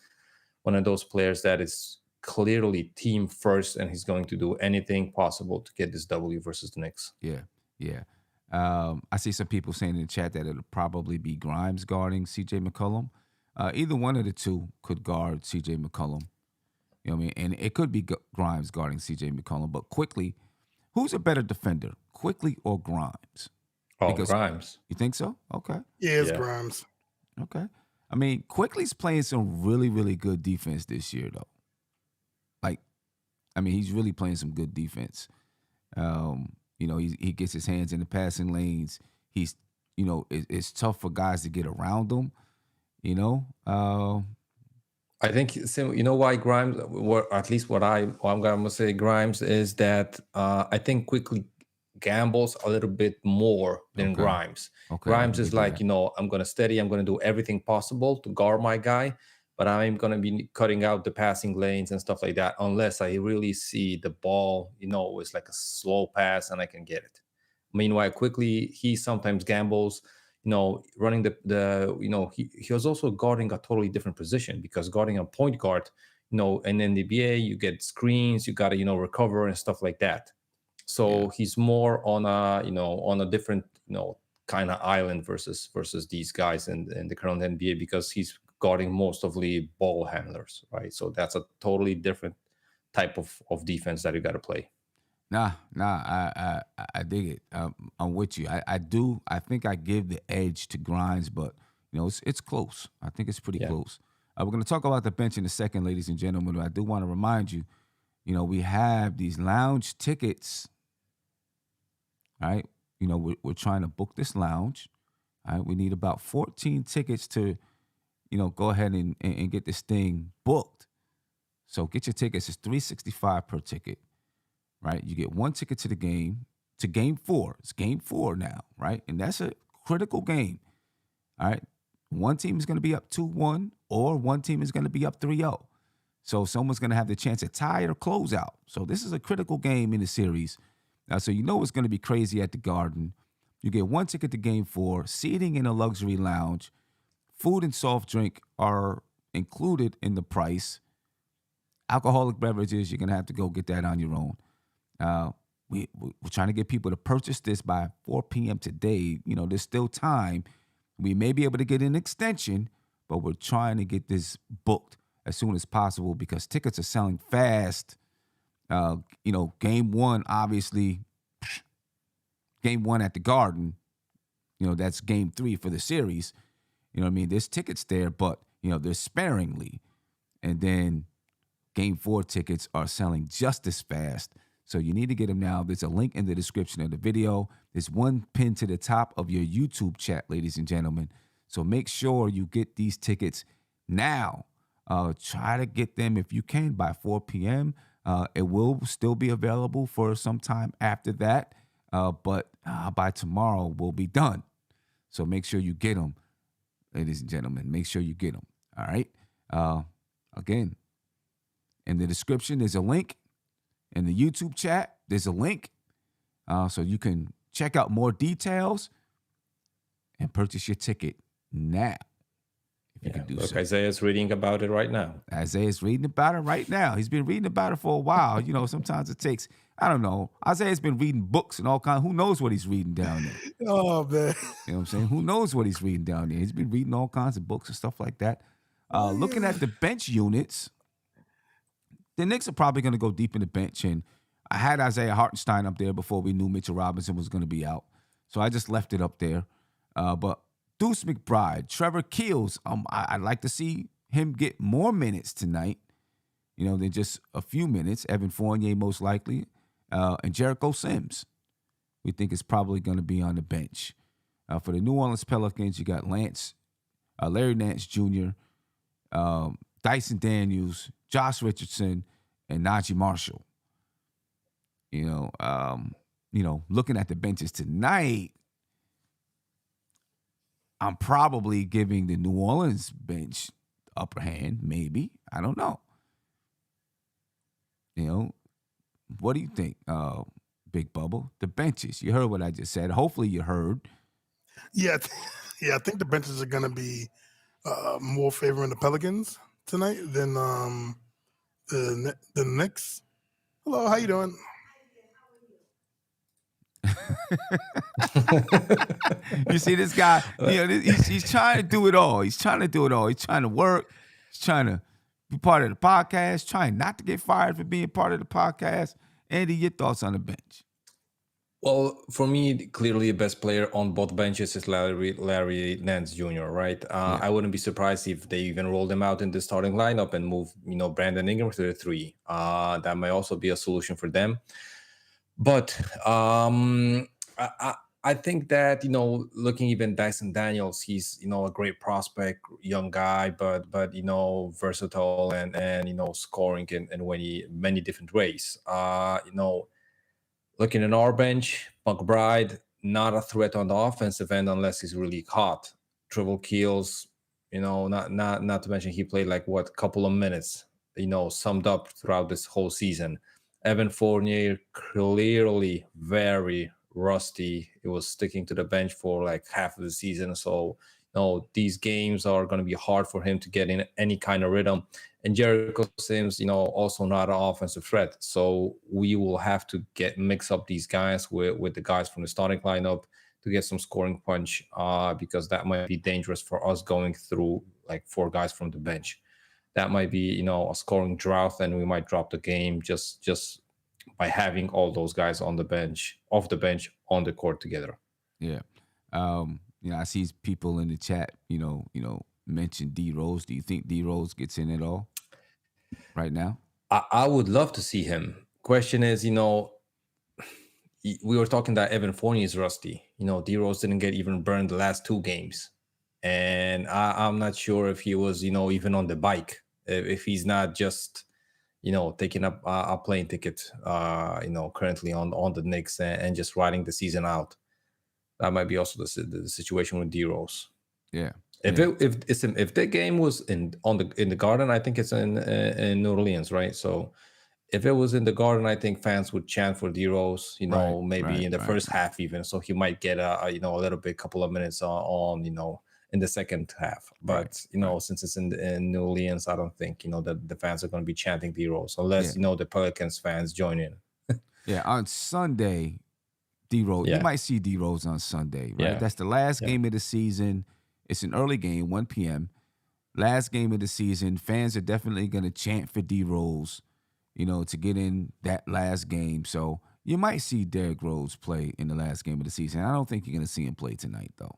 Speaker 3: one of those players that is clearly team first, and he's going to do anything possible to get this W versus the Knicks.
Speaker 2: Yeah. I see some people saying in the chat that it'll probably be Grimes guarding CJ McCollum. Either one of the two could guard CJ McCollum. You know what I mean? And it could be Grimes guarding CJ McCollum. But Quickley, who's a better defender, Quickley or Grimes?
Speaker 3: Grimes.
Speaker 2: You think so? Okay.
Speaker 4: Yeah, it's Grimes.
Speaker 2: Okay. I mean, Quickley's playing some really, really good defense this year, though. He's really playing some good defense. He gets his hands in the passing lanes. He's, it's tough for guys to get around him.
Speaker 3: I think why Grimes, or at least what I'm going to say Grimes, is that I think Quickley gambles a little bit more than Grimes. Grimes is like, I'm going to steady, I'm going to do everything possible to guard my guy, but I'm going to be cutting out the passing lanes and stuff like that unless I really see the ball, it's like a slow pass and I can get it. Meanwhile, Quickley, he sometimes gambles, running he was also guarding a totally different position, because guarding a point guard, in the NBA, you get screens, you got to, recover and stuff like that. So he's more on a different, kind of island versus these guys in the current NBA, because he's guarding most of the ball handlers, right? So that's a totally different type of defense that you got to play.
Speaker 2: Nah, I dig it. I'm with you. I think I give the edge to Grimes, but it's close. I think it's pretty close. We're going to talk about the bench in a second, ladies and gentlemen. I do want to remind you, we have these lounge tickets. All right, we're trying to book this lounge. All right, we need about 14 tickets to, go ahead and get this thing booked. So get your tickets. It's $365 per ticket. Right, you get one ticket to the game, to game 4. It's game 4 now, right? And that's a critical game. All right. One team is going to be up 2-1 or one team is going to be up 3-0. So someone's going to have the chance to tie or close out. So this is a critical game in the series. So you know it's going to be crazy at the Garden. You get 1 ticket to game 4, seating in a luxury lounge. Food and soft drink are included in the price. Alcoholic beverages, you're going to have to go get that on your own. We're trying to get people to purchase this by 4 p.m. today. You know, there's still time. We may be able to get an extension, but we're trying to get this booked as soon as possible because tickets are selling fast. You know, game 1, obviously, game 1 at the Garden, you know, that's game 3 for the series. You know what I mean? There's tickets there, but, you know, they're sparingly. And then game 4 tickets are selling just as fast. So you need to get them now. There's a link in the description of the video. There's one pinned to the top of your YouTube chat, ladies and gentlemen. So make sure you get these tickets now. Try to get them if you can by 4 p.m. It will still be available for some time after that. But by tomorrow, we'll be done. So make sure you get them, ladies and gentlemen. Make sure you get them. All right. Again, in the description, there's a link. In the YouTube chat, there's a link. So you can check out more details and purchase your ticket now. If you can do
Speaker 3: look,
Speaker 2: so.
Speaker 3: Isaiah's reading about it right now.
Speaker 2: Isaiah's reading about it right now. He's been reading about it for a while. You know, sometimes it takes, I don't know. Isaiah's been reading books and all kinds. Who knows what he's reading down there?
Speaker 4: Oh, man.
Speaker 2: You know what I'm saying? Who knows what he's reading down there? He's been reading all kinds of books and stuff like that. Looking at the bench units, the Knicks are probably going to go deep in the bench. And I had Isaiah Hartenstein up there before we knew Mitchell Robinson was going to be out. So I just left it up there. But Deuce McBride, Trevor Keels, I'd like to see him get more minutes tonight, you know, than just a few minutes. Evan Fournier, most likely, and Jericho Sims, we think is probably going to be on the bench. For the New Orleans Pelicans, you got Larry Nance Jr., Dyson Daniels, Josh Richardson, and Najee Marshall. You know, looking at the benches tonight, I'm probably giving the New Orleans bench upper hand, maybe. I don't know. You know, what do you think, Big Bubble? The benches. You heard what I just said. Hopefully you heard.
Speaker 4: Yeah, I think the benches are going to be more favoring the Pelicans tonight than the Knicks. Hello, how you doing?
Speaker 2: You see this guy, you know, he's trying to do it all. He's trying to do it all. He's trying to work. He's trying to be part of the podcast, trying not to get fired for being part of the podcast. Andy, your thoughts on the bench?
Speaker 3: Well, for me, clearly the best player on both benches is Larry Nance Jr., right? I wouldn't be surprised if they even rolled him out in the starting lineup and move, you know, Brandon Ingram to the 3. That might also be a solution for them. But I think that, you know, looking even Dyson Daniels, he's, you know, a great prospect, young guy, but you know, versatile and you know, scoring in many different ways. You know, looking at our bench, McBride, not a threat on the offensive end unless he's really hot. Trevor Keels, you know, not to mention he played like couple of minutes, you know, summed up throughout this whole season. Evan Fournier, clearly very rusty. It was sticking to the bench for like half of the season. So, you know, these games are going to be hard for him to get in any kind of rhythm. And Jericho Sims, you know, also not an offensive threat. So we will have to mix up these guys with the guys from the starting lineup to get some scoring punch because that might be dangerous for us going through like 4 guys from the bench. That might be, you know, a scoring drought, and we might drop the game just by having all those guys on the bench, off the bench, on the court together.
Speaker 2: Yeah. You know, I see people in the chat, you know, mention D Rose. Do you think D Rose gets in at all right now?
Speaker 3: I would love to see him. Question is, you know, we were talking that Evan Fournier is rusty. You know, D Rose didn't get even burned the last 2 games. And I'm not sure if he was, you know, even on the bike, if he's not just, taking up a plane ticket, currently on the Knicks, and just riding the season out. That might be also the situation with D Rose.
Speaker 2: Yeah.
Speaker 3: If the game was in the Garden, I think it's in New Orleans, right? So if it was in the Garden, I think fans would chant for D Rose, maybe in the first half even. So he might get a little bit, couple of minutes on in the second half. But since it's in New Orleans, I don't think that the fans are going to be chanting D Rose unless the Pelicans fans join in.
Speaker 2: Yeah, on Sunday, D Rose. You might see D Rose on Sunday, right?
Speaker 3: Yeah.
Speaker 2: That's the last game of the season. It's an early game, 1 p.m. Last game of the season. Fans are definitely going to chant for D Rose, to get in that last game. So you might see Derrick Rose play in the last game of the season. I don't think you're going to see him play tonight, though.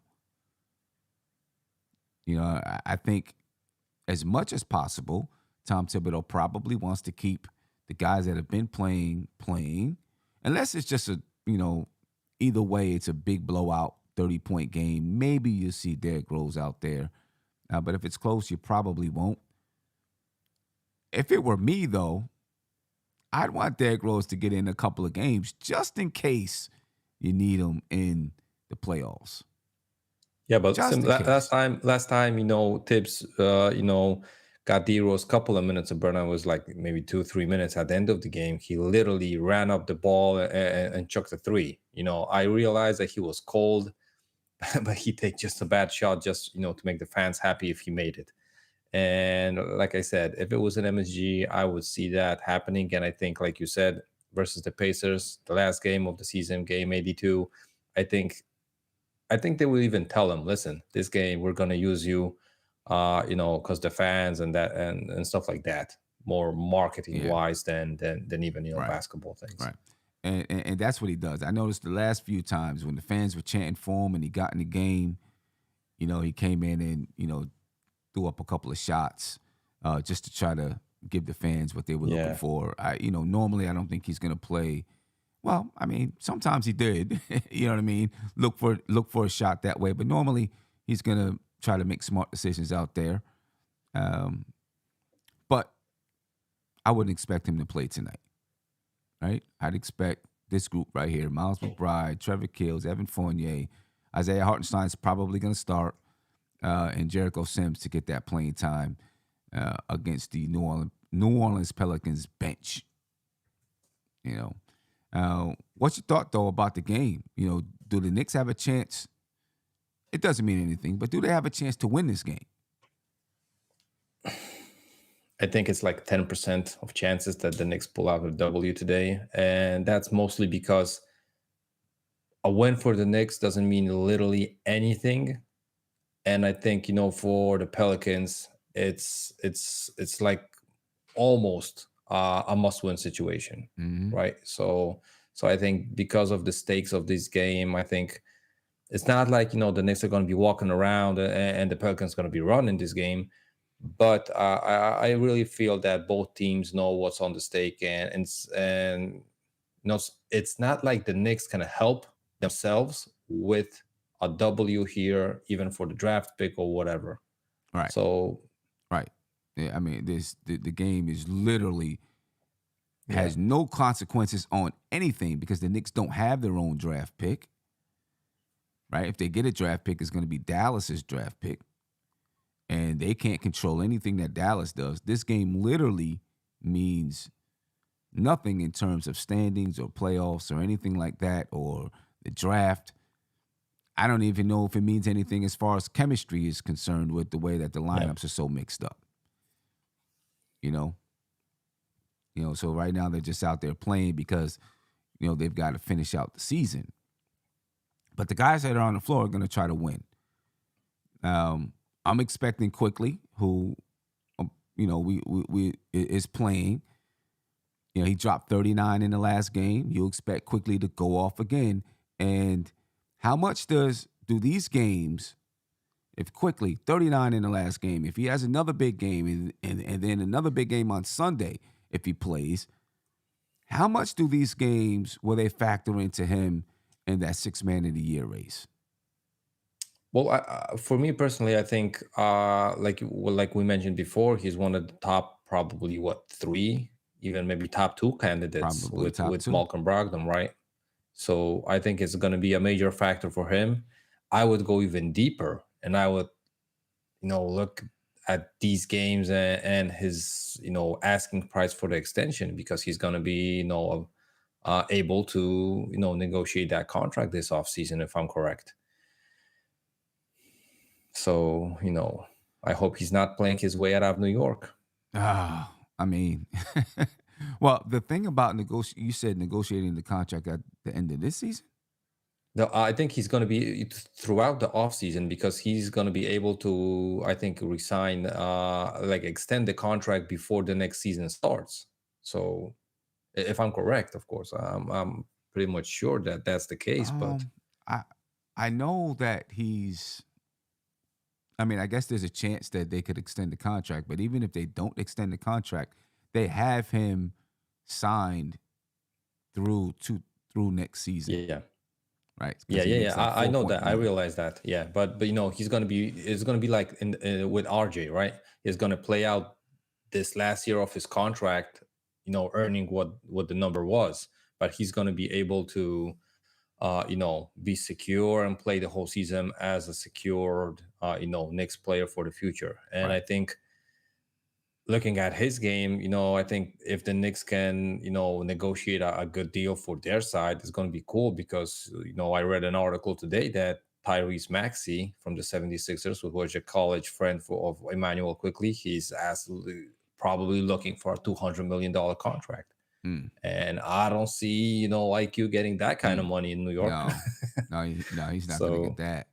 Speaker 2: I think as much as possible, Tom Thibodeau probably wants to keep the guys that have been playing, unless it's just either way, it's a big blowout, 30-point game. Maybe you'll see Derrick Rose out there. But if it's close, you probably won't. If it were me, though, I'd want Derrick Rose to get in a couple of games just in case you need him in the playoffs.
Speaker 3: Yeah, but last time, Tibbs, got D Rose a couple of minutes of burnout. Was like maybe 2-3 minutes at the end of the game. He literally ran up the ball and chucked a three. I realized that he was cold, but he take just a bad shot just to make the fans happy if he made it. And like I said, if it was an MSG, I would see that happening. And I think, like you said, versus the Pacers, the last game of the season, game 82, I think they will even tell him, listen, this game we're gonna use you, because the fans and that and stuff like that, more marketing wise than even basketball things.
Speaker 2: Right. And that's what he does. I noticed the last few times when the fans were chanting for him and he got in the game, he came in and threw up a couple of shots just to try to give the fans what they were looking for. Normally I don't think he's gonna play. Well, I mean, sometimes he did. You know what I mean? Look for a shot that way, but normally he's gonna try to make smart decisions out there. But I wouldn't expect him to play tonight, right? I'd expect this group right here: Miles McBride, Trevor Kills, Evan Fournier, Isaiah Hartenstein's probably gonna start, and Jericho Sims to get that playing time against the New Orleans Pelicans bench. What's your thought, though, about the game? Do the Knicks have a chance? It doesn't mean anything, but do they have a chance to win this game?
Speaker 3: I think it's like 10% of chances that the Knicks pull out a W today. And that's mostly because a win for the Knicks doesn't mean literally anything. And I think, for the Pelicans, it's like almost a must-win situation, right? So I think because of the stakes of this game, I think it's not like the Knicks are going to be walking around and the Pelicans going to be running this game, but I really feel that both teams know what's on the stake, and it's not like the Knicks can help themselves with a W here, even for the draft pick or whatever.
Speaker 2: Right.
Speaker 3: So
Speaker 2: right. Yeah, I mean, the game is literally has no consequences on anything because the Knicks don't have their own draft pick. Right? If they get a draft pick, it's going to be Dallas's draft pick. And they can't control anything that Dallas does. This game literally means nothing in terms of standings or playoffs or anything like that, or the draft. I don't even know if it means anything as far as chemistry is concerned with the way that the lineups are so mixed up. So right now they're just out there playing because, they've got to finish out the season. But the guys that are on the floor are going to try to win. I'm expecting Quickley, who, we is playing. He dropped 39 in the last game. You expect Quickley to go off again. And how much do these games, if Quickley, 39 in the last game, if he has another big game and then another big game on Sunday, if he plays, how much do these games, will they factor into him in that 6 Man of the Year race?
Speaker 3: Well, for me personally, I think, like we mentioned before, he's one of the top, probably 3, even maybe top 2 candidates
Speaker 2: Probably top
Speaker 3: with
Speaker 2: 2.
Speaker 3: Malcolm Brogdon, right? So I think it's going to be a major factor for him. I would go even deeper, and I would, look at these games and his, asking price for the extension, because he's going to be, able to, negotiate that contract this offseason, if I'm correct. So, I hope he's not playing his way out of New York.
Speaker 2: I mean, well, the thing about you said negotiating the contract at the end of this season?
Speaker 3: No, I think he's going to be throughout the offseason, because he's going to be able to, I think, resign, like extend the contract before the next season starts. So, if I'm correct, of course, I'm pretty much sure that that's the case. But
Speaker 2: I I know that I mean, I guess there's a chance that they could extend the contract, but even if they don't extend the contract, they have him signed through next season,
Speaker 3: yeah,
Speaker 2: right?
Speaker 3: yeah,
Speaker 2: Because he
Speaker 3: yeah,
Speaker 2: makes
Speaker 3: yeah.
Speaker 2: like
Speaker 3: I know
Speaker 2: 4
Speaker 3: that. I realize that. Yeah, but he's gonna be. It's gonna be like with RJ, right? He's gonna play out this last year of his contract, earning what the number was, but he's gonna be able to, be secure and play the whole season as a secured, Knicks player for the future. And
Speaker 2: Right.
Speaker 3: I think, looking at his game, I think if the Knicks can, negotiate a good deal for their side, it's going to be cool, because, I read an article today that Tyrese Maxey from the 76ers, who was a college friend of Emmanuel Quickley, he's probably looking for a $200 million contract.
Speaker 2: Mm.
Speaker 3: And I don't see, IQ getting that kind of
Speaker 2: Mm.
Speaker 3: money in New York.
Speaker 2: No, no, he's not going to get
Speaker 3: So,
Speaker 2: that.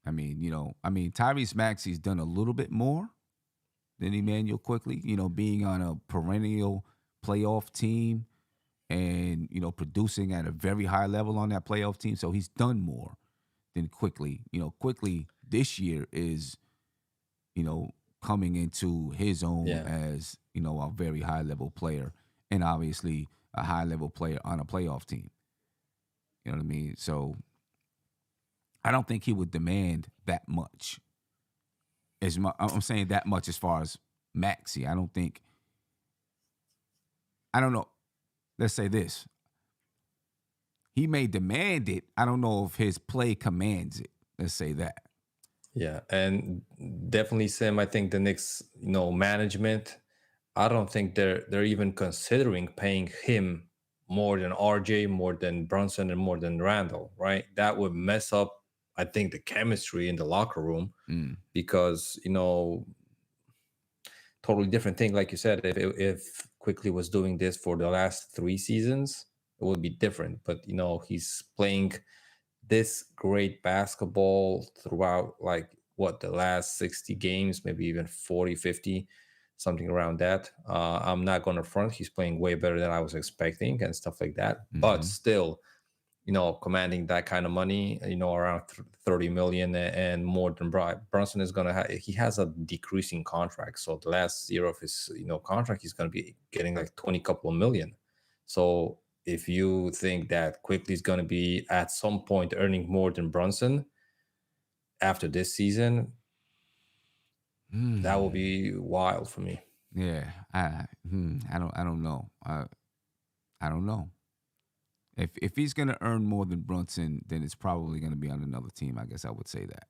Speaker 2: I mean, Tyrese Maxey's done a little bit more than Emmanuel Quickley, being on a perennial playoff team and, producing at a very high level on that playoff team. So he's done more than Quickley. Quickley this year is, coming into his own
Speaker 3: yeah.
Speaker 2: as, a very high level player, and obviously a high level player on a playoff team. You know what I mean? So I don't think he would demand that much. I'm saying that much as far as Maxey. I don't know. Let's say this. He may demand it. I don't know if his play commands it. Let's say that.
Speaker 3: Yeah, and definitely, Sam, I think the Knicks, management, I don't think they're even considering paying him more than RJ, more than Brunson, and more than Randall, right? That would mess up, I think, the chemistry in the locker room,
Speaker 2: Mm.
Speaker 3: because, totally different thing. Like you said, if Quickly was doing this for the last 3 seasons, it would be different. But, he's playing this great basketball throughout, like, the last 60 games, maybe even 40, 50, something around that. I'm not going to front. He's playing way better than I was expecting and stuff like that.
Speaker 2: Mm-hmm.
Speaker 3: But still, commanding that kind of money, around 30 million and more than Brunson is going to have. He has a decreasing contract. So the last year of his, contract, he's going to be getting like 20 couple of million. So if you think that Quickly is going to be at some point earning more than Brunson after this season, that will be wild for me.
Speaker 2: Yeah, I don't know. I don't know. If he's gonna earn more than Brunson, then it's probably gonna be on another team. I guess I would say that.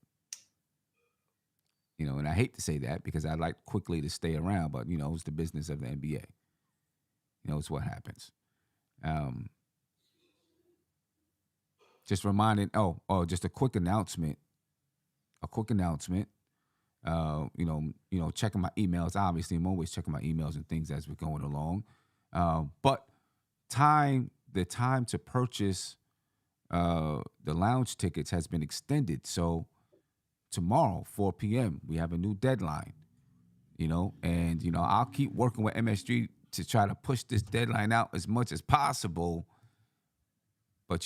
Speaker 2: And I hate to say that because I'd like Quickly to stay around, but it's the business of the NBA. It's what happens. Just reminding. Just a quick announcement. Checking my emails. Obviously, I'm always checking my emails and things as we're going along. But the time to purchase the lounge tickets has been extended. So tomorrow, 4 p.m., we have a new deadline. And I'll keep working with MSG to try to push this deadline out as much as possible. But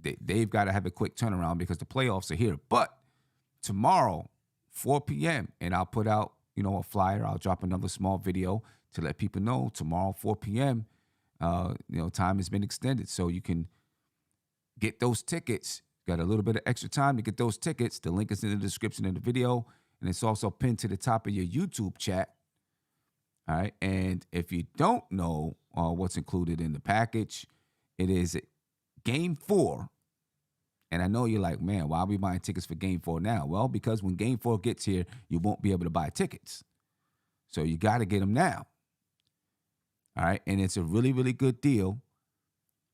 Speaker 2: they've got to have a quick turnaround because the playoffs are here. But tomorrow, 4 p.m., and I'll put out, a flyer. I'll drop another small video to let people know tomorrow, 4 p.m., time has been extended. So you can get those tickets. Got a little bit of extra time to get those tickets. The link is in the description of the video, and it's also pinned to the top of your YouTube chat. All right. And if you don't know what's included in the package, it is game 4. And I know you're like, man, why are we buying tickets for game 4 now? Well, because when game 4 gets here, you won't be able to buy tickets. So you got to get them now. All right. And it's a really, really good deal.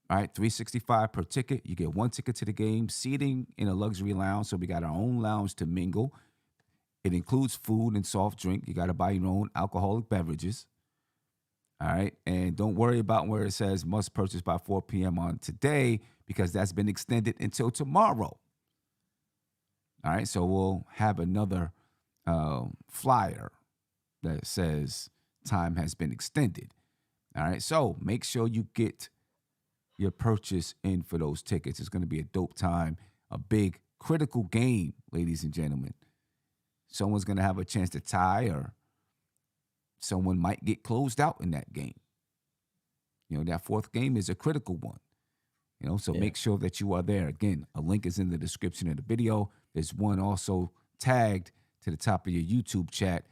Speaker 2: All right. $365 per ticket. You get 1 ticket to the game, seating in a luxury lounge. So we got our own lounge to mingle. It includes food and soft drink. You got to buy your own alcoholic beverages. All right. And don't worry about where it says must purchase by 4 p.m. on today, because that's been extended until tomorrow. All right. So we'll have another flyer that says time has been extended. All right. So make sure you get your purchase in for those tickets. It's going to be a dope time, a big critical game, ladies and gentlemen. Someone's going to have a chance to tie, or someone might get closed out in that game. That 4th game is a critical one. So make sure that you are there. Again, a link is in the description of the video. There's one also tagged to the top of your YouTube chat,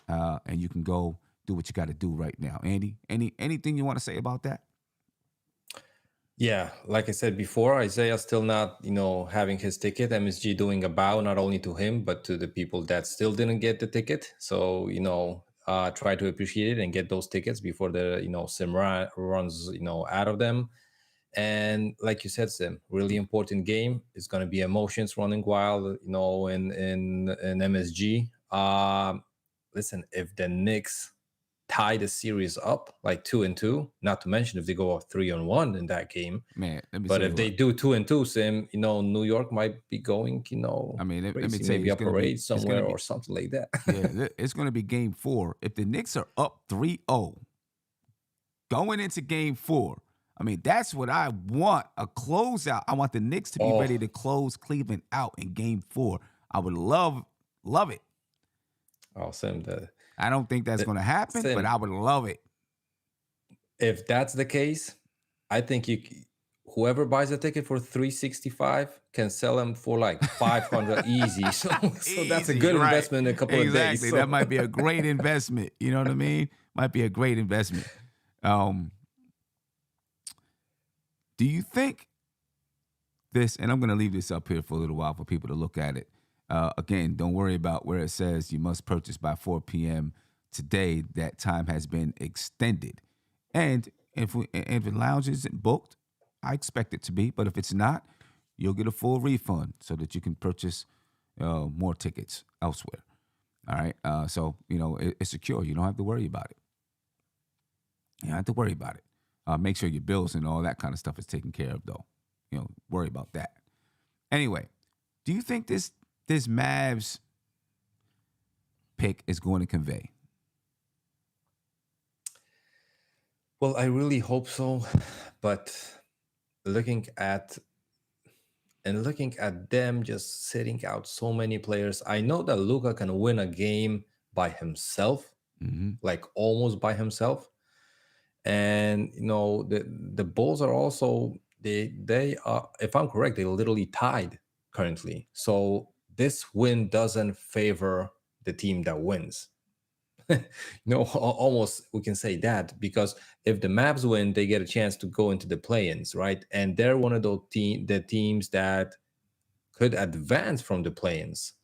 Speaker 2: and you can go do what you got to do right now. Andy, anything you want to say about that?
Speaker 3: Yeah, like I said before, Isaiah still not, having his ticket. MSG doing a bow not only to him, but to the people that still didn't get the ticket. So, try to appreciate it and get those tickets before the, sim runs, out of them. And like you said, Sim, really important game. It's going to be emotions running wild, in MSG. Listen, if the Knicks tie the series up like 2-2, not to mention if they go 3-1 in that game,
Speaker 2: man.
Speaker 3: But if they do 2-2, Sim, New York might be going,
Speaker 2: I mean, let me
Speaker 3: crazy,
Speaker 2: tell you,
Speaker 3: maybe
Speaker 2: it's
Speaker 3: a
Speaker 2: gonna be-
Speaker 3: parade
Speaker 2: it's gonna
Speaker 3: somewhere
Speaker 2: be-
Speaker 3: or something like that.
Speaker 2: Yeah, it's going to be game 4. If the Knicks are up 3-0 going into game 4, I mean, that's what I want, a closeout. I want the Knicks to be ready to close Cleveland out in game 4. I would love it.
Speaker 3: Oh, Sim,
Speaker 2: I don't think that's going to happen,
Speaker 3: Sim,
Speaker 2: but I would love it.
Speaker 3: if that's the case, I think whoever buys a ticket for $365 can sell them for like $500 easy. So that's a
Speaker 2: Easy,
Speaker 3: good
Speaker 2: right.
Speaker 3: investment in a couple of days.
Speaker 2: Exactly. That might be a great investment. You know what I mean? Might be a great investment. Do you think this, and I'm going to leave this up here for a little while for people to look at it. Again, don't worry about where it says you must purchase by 4 p.m. today. That time has been extended. And if the lounge isn't booked, I expect it to be. But if it's not, you'll get a full refund so that you can purchase more tickets elsewhere. All right. So, it's secure. You don't have to worry about it. You don't have to worry about it. Make sure your bills and all that kind of stuff is taken care of, though. Worry about that. Anyway, do you think this Mavs pick is going to convey?
Speaker 3: Well, I really hope so, but looking at them just sitting out so many players, I know that Luka can win a game by himself, like almost by himself. And the Bulls are also they are, if I'm correct, they're literally tied currently. So this win doesn't favor the team that wins. Almost we can say that, because if the Mavs win, they get a chance to go into the play-ins, right? And they're one of those the teams that could advance from the play-ins.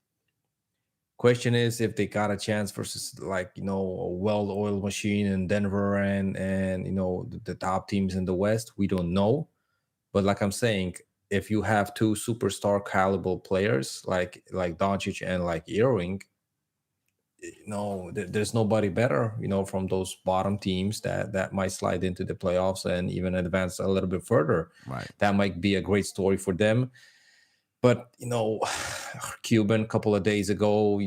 Speaker 3: Question is if they got a chance versus a well-oiled machine in Denver and the top teams in the West. We don't know, but like I'm saying, if you have 2 superstar caliber players like Doncic and like Irving, there's nobody better, from those bottom teams that might slide into the playoffs and even advance a little bit further.
Speaker 2: Right.
Speaker 3: That might be a great story for them. But, Cuban a couple of days ago,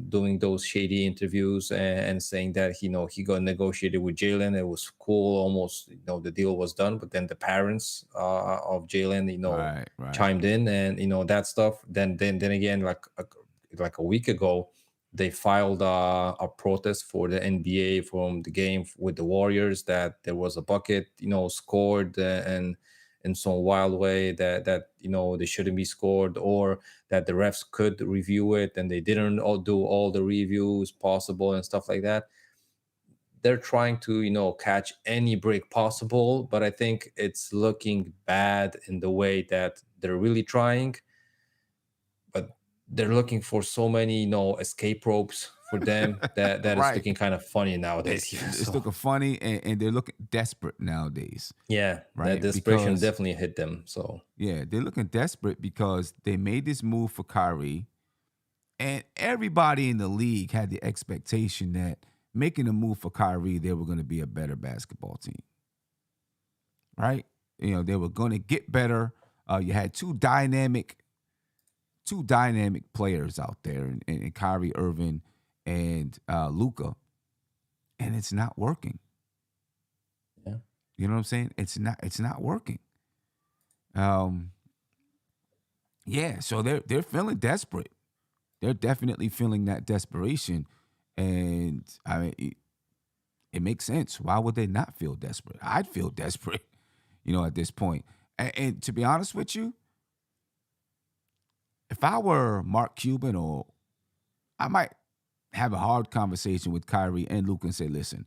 Speaker 3: doing those shady interviews and saying that, he got negotiated with Jalen. It was cool. Almost, the deal was done. But then the parents of Jalen,
Speaker 2: right.
Speaker 3: chimed in and, that stuff. Then again, like a week ago, they filed a protest for the NBA from the game with the Warriors that there was a bucket, scored and in some wild way that they shouldn't be scored, or that the refs could review it and they didn't do all the reviews possible and stuff like that. they're trying to, catch any break possible, but I think it's looking bad in the way that they're really trying, but they're looking for so many, escape ropes for them that it's
Speaker 2: Right.
Speaker 3: looking kind of funny nowadays.
Speaker 2: It's
Speaker 3: So
Speaker 2: looking funny, and they're looking desperate nowadays,
Speaker 3: yeah, that
Speaker 2: right?
Speaker 3: desperation
Speaker 2: Because
Speaker 3: definitely hit them. So
Speaker 2: yeah, they're looking desperate because they made this move for Kyrie, and everybody in the league had the expectation that making a move for Kyrie, they were going to be a better basketball team, right? They were going to get better. You had two dynamic players out there, in Kyrie Irving and Luka, and it's not working.
Speaker 3: yeah,
Speaker 2: You know what I'm saying? It's not working. Um, yeah, so they're feeling desperate. They're definitely feeling that desperation, and I mean, it makes sense. Why would they not feel desperate? I'd feel desperate, at this point. And to be honest with you, if I were Mark Cuban, or I might have a hard conversation with Kyrie and Luke and say, listen,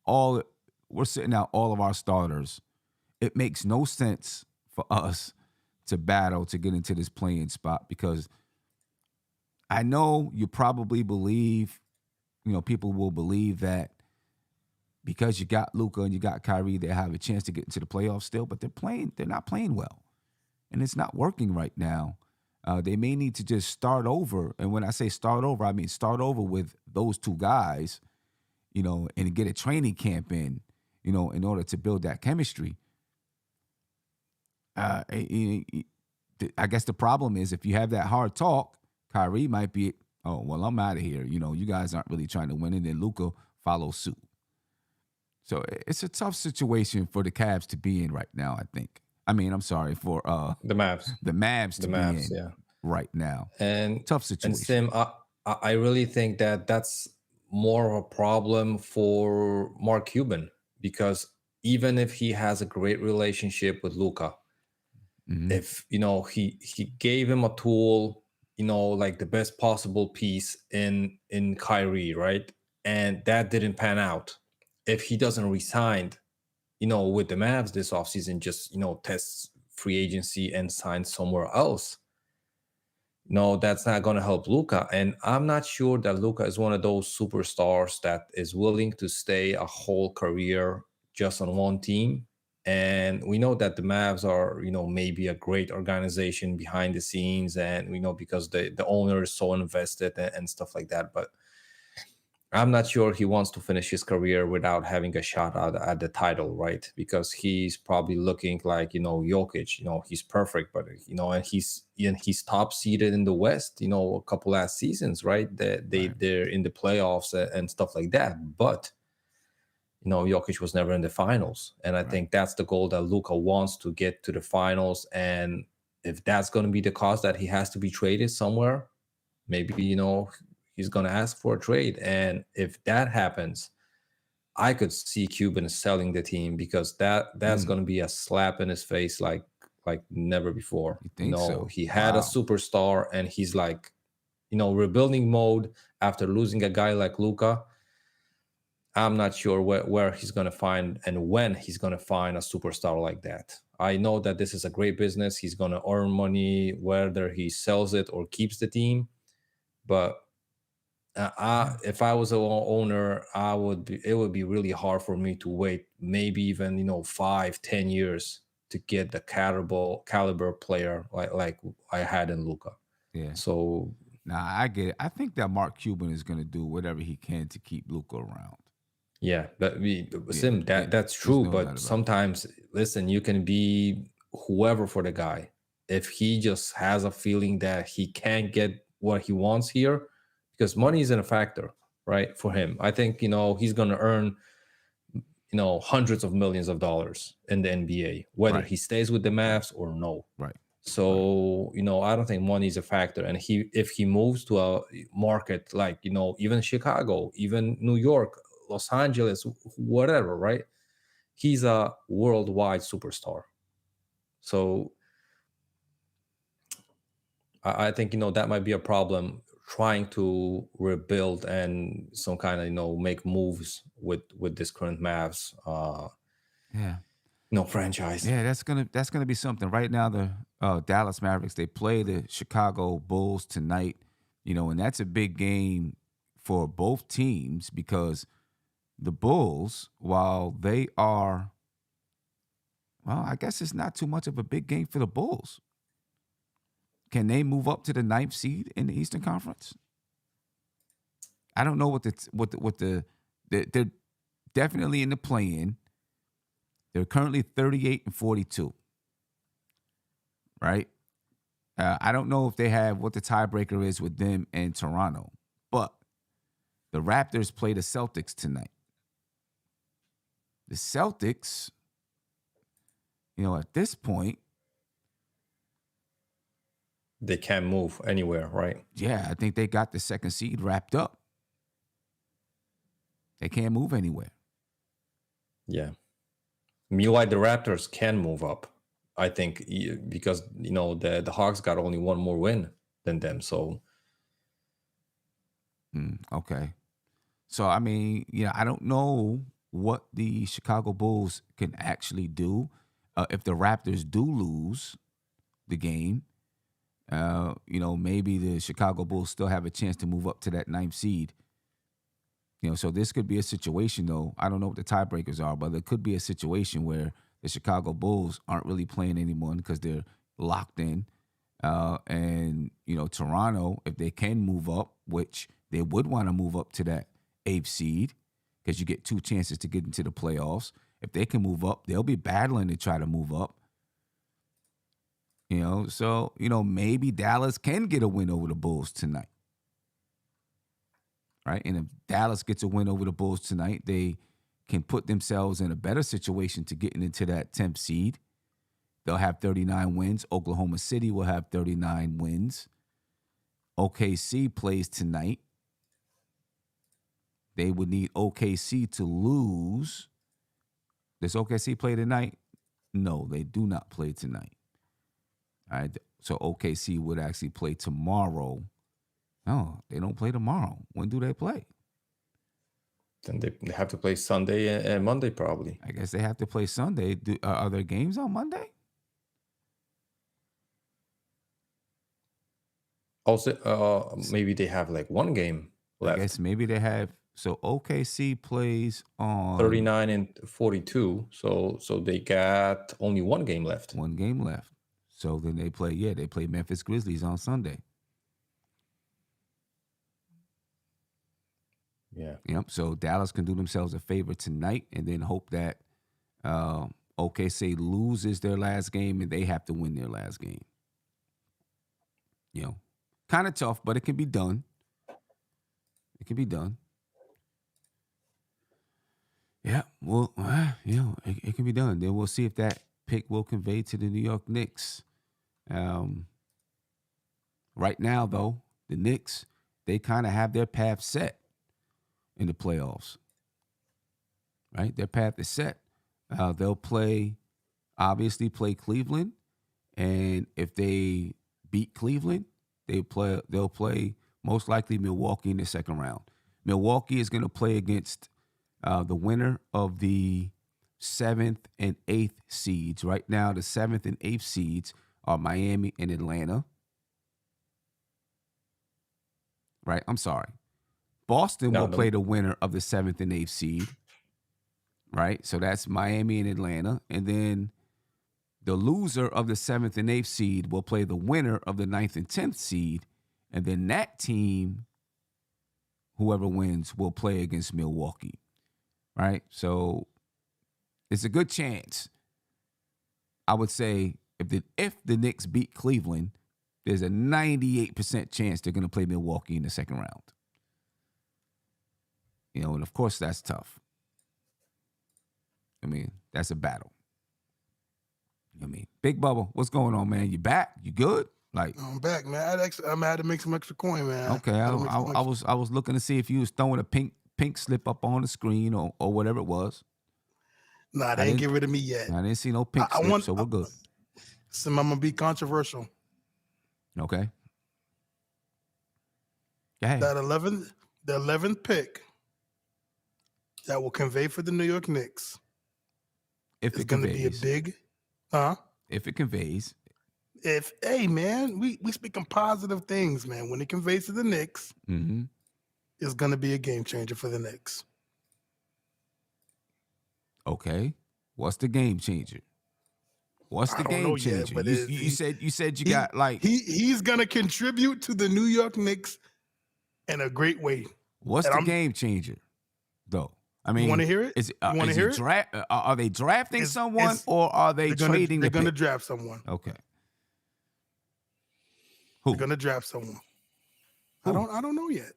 Speaker 2: all we're sitting out all of our starters. It makes no sense for us to battle to get into this playing spot, because I know you probably believe, people will believe that because you got Luka and you got Kyrie, they have a chance to get into the playoffs still, but they're not playing well. And it's not working right now. They may need to just start over. And when I say start over, I mean start over with those two guys, and get a training camp in order to build that chemistry. I guess the problem is, if you have that hard talk, Kyrie might be, oh, well, I'm out of here. You guys aren't really trying to win, and then Luka follows suit. So it's a tough situation for the Cavs to be in right now, I think. I mean, I'm sorry, for
Speaker 3: the Mavs,
Speaker 2: the Mavs to be in
Speaker 3: yeah,
Speaker 2: right now.
Speaker 3: and
Speaker 2: Tough situation.
Speaker 3: And Sim, I really think that that's more of a problem for Mark Cuban, because even if he has a great relationship with Luka, if he gave him a tool, like the best possible piece in Kyrie, right, and that didn't pan out, if he doesn't resign, with the Mavs this offseason, just test free agency and sign somewhere else, no, that's not going to help Luka. And I'm not sure that Luka is one of those superstars that is willing to stay a whole career just on one team. And we know that the Mavs are, maybe a great organization behind the scenes, and we know because the owner is so invested and stuff like that. But I'm not sure he wants to finish his career without having a shot at the title, right? Because he's probably looking like, Jokic, he's perfect, but, and he's top seeded in the West, a couple last seasons, right? They're in the playoffs and stuff like that. But, Jokic was never in the finals. And I think that's the goal that Luka wants, to get to the finals. And if that's going to be the cause that he has to be traded somewhere, maybe, he's going to ask for a trade. And if that happens, I could see Cuban selling the team, because that's going to be a slap in his face like never before.
Speaker 2: You think so?
Speaker 3: He had a superstar, and he's like, rebuilding mode after losing a guy like Luka. I'm not sure where he's going to find and when he's going to find a superstar like that. I know that this is a great business. He's going to earn money whether he sells it or keeps the team. But if I was an owner, it would be really hard for me to wait maybe even 5-10 years to get the caliber player like I had in Luka.
Speaker 2: Yeah.
Speaker 3: So
Speaker 2: now I get it. I think that Mark Cuban is going to do whatever he can to keep Luka around.
Speaker 3: yeah, but Sim, that's true.
Speaker 2: No
Speaker 3: but sometimes, listen, you can be whoever for the guy. If he just has a feeling that he can't get what he wants here, because money isn't a factor, right, for him. I think, he's going to earn, hundreds of millions of dollars in the NBA, whether he stays with the Mavs or no.
Speaker 2: Right.
Speaker 3: So, I don't think money is a factor. And if he moves to a market like, even Chicago, even New York, Los Angeles, whatever, right? He's a worldwide superstar. So I think, that might be a problem, trying to rebuild and some kind of make moves with this current Mavs
Speaker 2: Yeah.
Speaker 3: franchise.
Speaker 2: Yeah, that's gonna be something. Right now, the Dallas Mavericks, they play the Chicago Bulls tonight, and that's a big game for both teams because the Bulls, while they are, well, I guess it's not too much of a big game for the Bulls. Can they move up to the 9th seed in the Eastern Conference? I don't know they're definitely in the play-in. They're currently 38-42, right? I don't know if they have what the tiebreaker is with them and Toronto, but the Raptors play the Celtics tonight. The Celtics, at this point,
Speaker 3: they can't move anywhere, right?
Speaker 2: Yeah, I think they got the 2nd seed wrapped up. They can't move anywhere.
Speaker 3: Yeah. Meanwhile, the Raptors can move up, I think, because the Hawks got only one more win than them. So
Speaker 2: okay. So I mean, I don't know what the Chicago Bulls can actually do if the Raptors do lose the game. Maybe the Chicago Bulls still have a chance to move up to that 9th seed. So this could be a situation, though. I don't know what the tiebreakers are, but there could be a situation where the Chicago Bulls aren't really playing anymore because they're locked in. And Toronto, if they can move up, which they would want to move up to that 8th seed because you get 2 chances to get into the playoffs. If they can move up, they'll be battling to try to move up. So maybe Dallas can get a win over the Bulls tonight. Right? And if Dallas gets a win over the Bulls tonight, they can put themselves in a better situation to getting into that 10th seed. They'll have 39 wins. Oklahoma City will have 39 wins. OKC plays tonight. They would need OKC to lose. Does OKC play tonight? No, they do not play tonight. All right, so OKC would actually play tomorrow. No, they don't play tomorrow. When do they play?
Speaker 3: Then they have to play Sunday and Monday probably.
Speaker 2: I guess they have to play Sunday. Are there games on Monday?
Speaker 3: Also, maybe they have like one game left.
Speaker 2: I guess maybe they have. So OKC plays on
Speaker 3: 39 and 42. So they got only one game left.
Speaker 2: One game left. So then they play. They play Memphis Grizzlies on Sunday.
Speaker 3: Yeah.
Speaker 2: Yep. So Dallas can do themselves a favor tonight and then hope that OKC loses their last game and they have to win their last game. Kind of tough, but it can be done. It can be done. Yeah. Well, it can be done. Then we'll see if that pick will convey to the New York Knicks. Right now, though, the Knicks, they kind of have their path set in the playoffs, right? Their path is set. They'll obviously play Cleveland, and if they beat Cleveland, they'll play most likely Milwaukee in the second round. Milwaukee is going to play against the winner of the 7th and 8th seeds. Right now, the 7th and 8th seeds are Miami and Atlanta. Right? I'm sorry. Boston will play the winner of the 7th and 8th seed, right? So that's Miami and Atlanta. And then the loser of the 7th and 8th seed will play the winner of the 9th and 10th seed. And then that team, whoever wins, will play against Milwaukee, right? So it's a good chance. I would say if the Knicks beat Cleveland, there's a 98% chance they're going to play Milwaukee in the second round. And of course that's tough. I mean, that's a battle. Big Bubba, what's going on, man? You back? You good?
Speaker 4: I'm back, man. I had to make some extra coin, man.
Speaker 2: Okay, I was looking to see if you was throwing a pink slip up on the screen or whatever it was.
Speaker 4: Nah, they ain't get rid of me yet.
Speaker 2: I didn't see no pink slip, so we're good.
Speaker 4: So I'm gonna be controversial.
Speaker 2: Okay. Go ahead.
Speaker 4: the 11th pick that will convey for the New York Knicks
Speaker 2: If
Speaker 4: is
Speaker 2: it
Speaker 4: going to be a
Speaker 2: conveys.
Speaker 4: big,
Speaker 2: If it conveys.
Speaker 4: hey man, we speaking positive things, man. When it conveys to the Knicks,
Speaker 2: Mm-hmm.
Speaker 4: it's going to be a game changer for the Knicks.
Speaker 2: Okay. What's the game changer? What's the
Speaker 4: I don't
Speaker 2: game
Speaker 4: know yet,
Speaker 2: changer?
Speaker 4: but
Speaker 2: You said you got like
Speaker 4: he's going to contribute to the New York Knicks in a great way.
Speaker 2: what's
Speaker 4: And
Speaker 2: the game changer though? I mean,
Speaker 4: you want to hear it?
Speaker 2: Is
Speaker 4: You want to hear it?
Speaker 2: Are they drafting
Speaker 4: It's-
Speaker 2: someone
Speaker 4: it's-
Speaker 2: or are they trading?
Speaker 4: They're
Speaker 2: the
Speaker 4: going to
Speaker 2: pick?
Speaker 4: draft someone.
Speaker 2: Okay. Who?
Speaker 4: They're going to draft someone.
Speaker 2: Who?
Speaker 4: I don't know yet.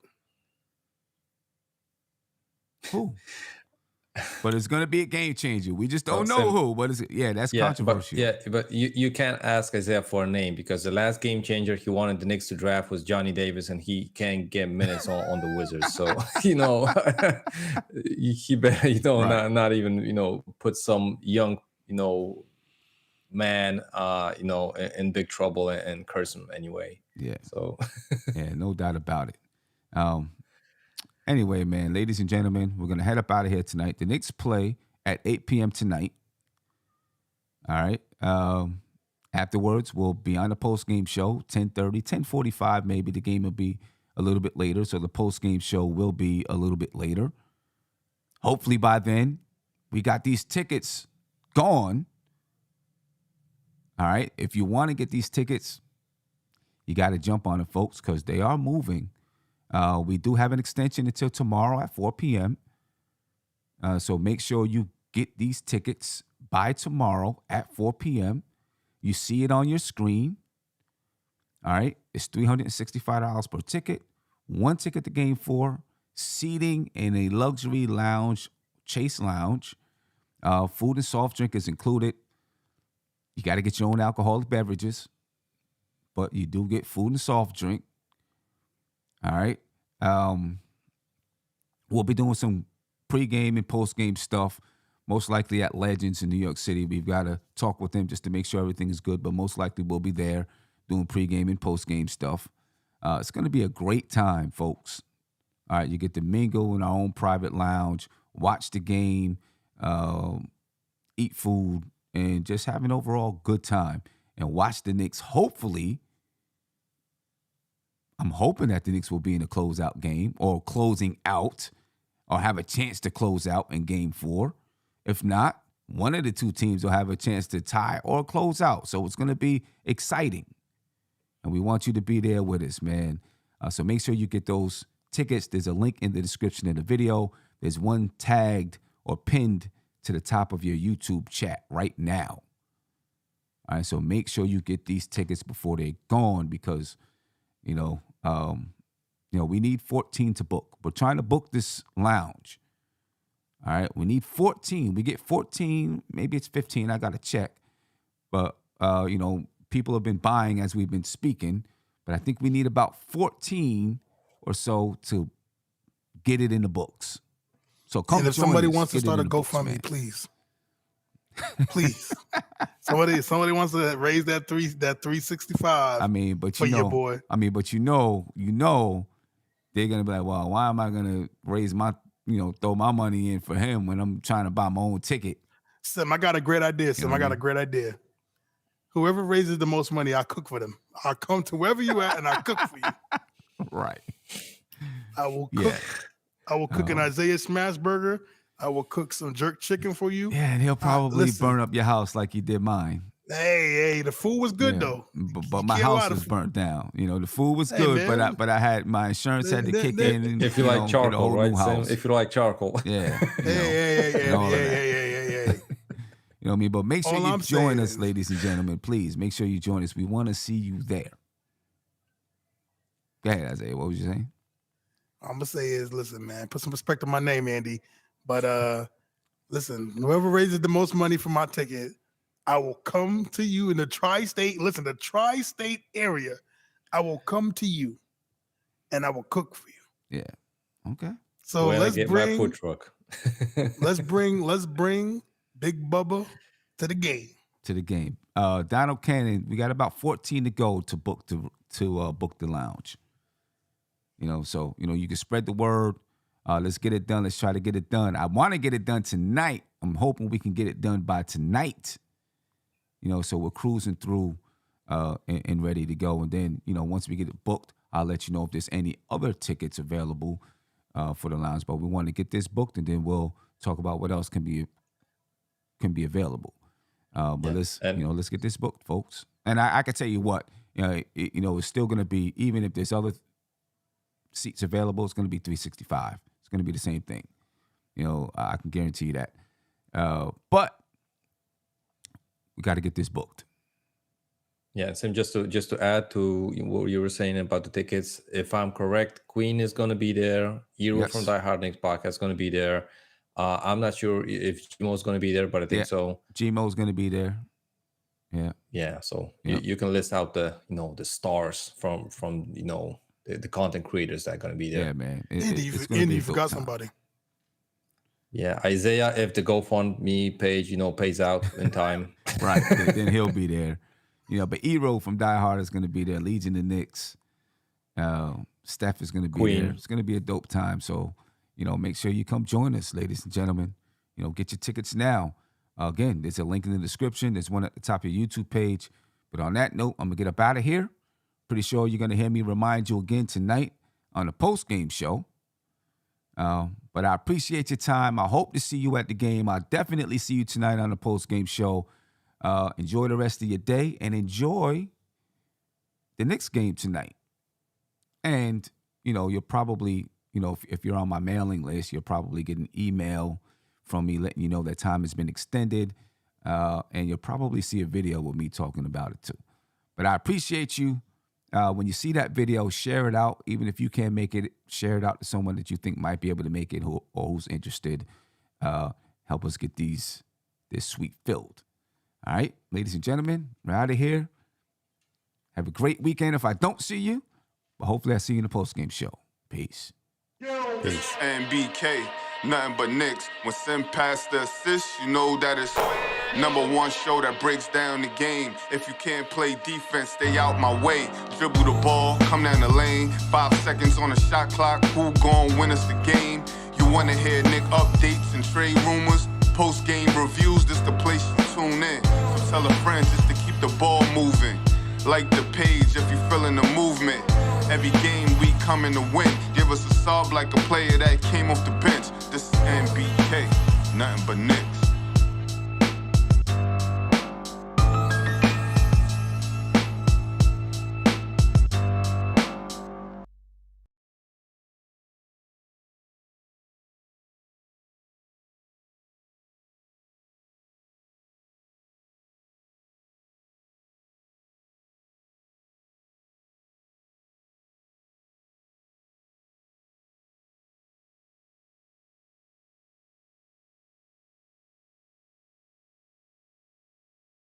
Speaker 2: Who? But it's gonna be a game changer. We just don't know
Speaker 3: Sam,
Speaker 2: who. But it's that's controversial.
Speaker 3: But you can't ask Isaiah for a name because the last game changer he wanted the Knicks to draft was Johnny Davis, and he can't get minutes on the Wizards. So he better
Speaker 2: Right.
Speaker 3: not even put some young man in big trouble and curse him anyway.
Speaker 2: Yeah.
Speaker 3: So
Speaker 2: Yeah, no doubt about it. Anyway, man, ladies and gentlemen, we're gonna head up out of here tonight. The Knicks play at 8 p.m. tonight. All right. Afterwards, we'll be on the post-game show, 10:30, 10:45 maybe. The game will be a little bit later, so the post-game show will be a little bit later. Hopefully by then, we got these tickets gone. All right. If you want to get these tickets, you got to jump on it, folks, because they are moving. We do have an extension until tomorrow at 4 p.m. So make sure you get these tickets by tomorrow at 4 p.m. You see it on your screen. All right. It's $365 per ticket. One ticket to game 4. Seating in a luxury lounge, Chase Lounge. Food and soft drink is included. You got to get your own alcoholic beverages, but you do get food and soft drink. All right. We'll be doing some pregame and postgame stuff, most likely at Legends in New York City. We've got to talk with them just to make sure everything is good, but most likely we'll be there doing pregame and postgame stuff. It's going to be a great time, folks. All right. You get to mingle in our own private lounge, watch the game, eat food, and just have an overall good time and watch the Knicks. Hopefully, I'm hoping that the Knicks will be in a closeout game or closing out or have a chance to close out in game 4. If not, one of the two teams will have a chance to tie or close out. So it's going to be exciting. And we want you to be there with us, man. So make sure you get those tickets. There's a link in the description of the video. There's one tagged or pinned to the top of your YouTube chat right now. All right, so make sure you get these tickets before they're gone because, we need 14 to book. We're trying to book this lounge. All right, we need 14. We get 14, maybe it's 15. I got to check. But, people have been buying as we've been speaking. But I think we need about 14 or so to get it in the books. So come
Speaker 4: And if
Speaker 2: join
Speaker 4: somebody
Speaker 2: us.
Speaker 4: wants to
Speaker 2: Get it
Speaker 4: start a
Speaker 2: in the books,
Speaker 4: GoFundMe,
Speaker 2: man.
Speaker 4: please. Somebody wants to raise that 365.
Speaker 2: I mean, but
Speaker 4: for your boy.
Speaker 2: I mean, but they're gonna be like, well, why am I gonna raise my, throw my money in for him when I'm trying to buy my own ticket?
Speaker 4: Sim, I got a great idea.
Speaker 2: You know what I mean?
Speaker 4: A great idea. Whoever raises the most money, I'll cook for them. I'll come to wherever you at and I'll cook for you.
Speaker 2: Right.
Speaker 4: I will cook.
Speaker 2: Yeah.
Speaker 4: I will cook an Isaiah smash burger. I will cook some jerk chicken for you.
Speaker 2: Yeah, and he'll probably
Speaker 4: listen.
Speaker 2: burn up your house like he did mine.
Speaker 4: Hey, the food was good
Speaker 2: Yeah.
Speaker 4: though.
Speaker 2: But my
Speaker 4: can't lie
Speaker 2: house
Speaker 4: to
Speaker 2: was
Speaker 4: food.
Speaker 2: burnt down. The food was
Speaker 4: Hey,
Speaker 2: good,
Speaker 4: man.
Speaker 2: but I had my insurance had to kick in. And,
Speaker 3: if you like
Speaker 2: get a
Speaker 3: charcoal,
Speaker 2: whole
Speaker 3: right,
Speaker 2: new
Speaker 3: Sam?
Speaker 2: house.
Speaker 3: If you like charcoal.
Speaker 2: Yeah.
Speaker 4: Hey,
Speaker 2: and all of that.
Speaker 4: yeah.
Speaker 2: You know what I mean? But make sure
Speaker 4: All
Speaker 2: you
Speaker 4: I'm
Speaker 2: join
Speaker 4: saying
Speaker 2: us,
Speaker 4: is-
Speaker 2: ladies and gentlemen. Please make sure you join us. We want to see you there. Go ahead, Isaiah. What was you saying?
Speaker 4: I'm gonna say is, listen, man, put some respect on my name, Andy. But listen, whoever raises the most money for my ticket, I will come to you in the tri-state. Listen, the tri-state area. I will come to you, and I will cook for you.
Speaker 2: Yeah. Okay.
Speaker 4: So
Speaker 3: When I
Speaker 4: let's
Speaker 3: get my food
Speaker 4: bring,
Speaker 3: truck.
Speaker 4: let's bring Big Bubba to the game.
Speaker 2: To the game. Donald Cannon, we got about 14 to go to book book the lounge. So you can spread the word. Let's get it done. Let's try to get it done. I want to get it done tonight. I'm hoping we can get it done by tonight. So we're cruising through and ready to go. And then, once we get it booked, I'll let you know if there's any other tickets available for the lounge. But we want to get this booked, and then we'll talk about what else can be available. But let's get this booked, folks. And I can tell you what, it's still going to be, even if there's other seats available, it's going to be $365. It's going to be the same thing. I can guarantee you that. But we got to get this booked.
Speaker 3: Yeah, Sam, just to add to what you were saying about the tickets, if I'm correct, Queen is going to be there. Hero from Die Hard Knicks podcast is going to be there. I'm not sure if Gmo's going to be there, but I think so.
Speaker 2: Gmo's going to be there. Yeah.
Speaker 3: Yeah. So you can list out the stars from the content creators that are going to be there.
Speaker 2: Yeah, man.
Speaker 4: Andy, you forgot somebody.
Speaker 3: Yeah, Isaiah, if the GoFundMe page, pays out in time.
Speaker 2: Right, then he'll be there. But Hero from Die Hard is going to be there. Legion of Knicks. Steph is going to be there. It's going to be a dope time. So, make sure you come join us, ladies and gentlemen. Get your tickets now. Again, there's a link in the description. There's one at the top of your YouTube page. But on that note, I'm going to get up out of here. Pretty sure you're going to hear me remind you again tonight on the post-game show. But I appreciate your time. I hope to see you at the game. I'll definitely see you tonight on the post-game show. Enjoy the rest of your day and enjoy the Knicks game tonight. And, you're probably, if you're on my mailing list, you'll probably get an email from me letting you know that time has been extended. And you'll probably see a video with me talking about it too. But I appreciate you. When you see that video, share it out. Even if you can't make it, share it out to someone that you think might be able to make it or who's interested. Help us get this suite filled. All right, ladies and gentlemen, we're out of here. Have a great weekend if I don't see you. But hopefully I see you in the postgame show. Peace.
Speaker 1: Peace. NBK, nothing but Knicks. When Sim passed the assist, you know that it's #1 show that breaks down the game. If you can't play defense, stay out my way. Dribble the ball, come down the lane. 5 seconds on the shot clock. Who gon' win us the game? You wanna hear Knick updates and trade rumors? Post-game reviews, this the place you tune in. So tell a friend just to keep the ball moving. Like the page if you feeling the movement. Every game we coming to win. Give us a sub like a player that came off the bench. This is NBK, nothing but Knick.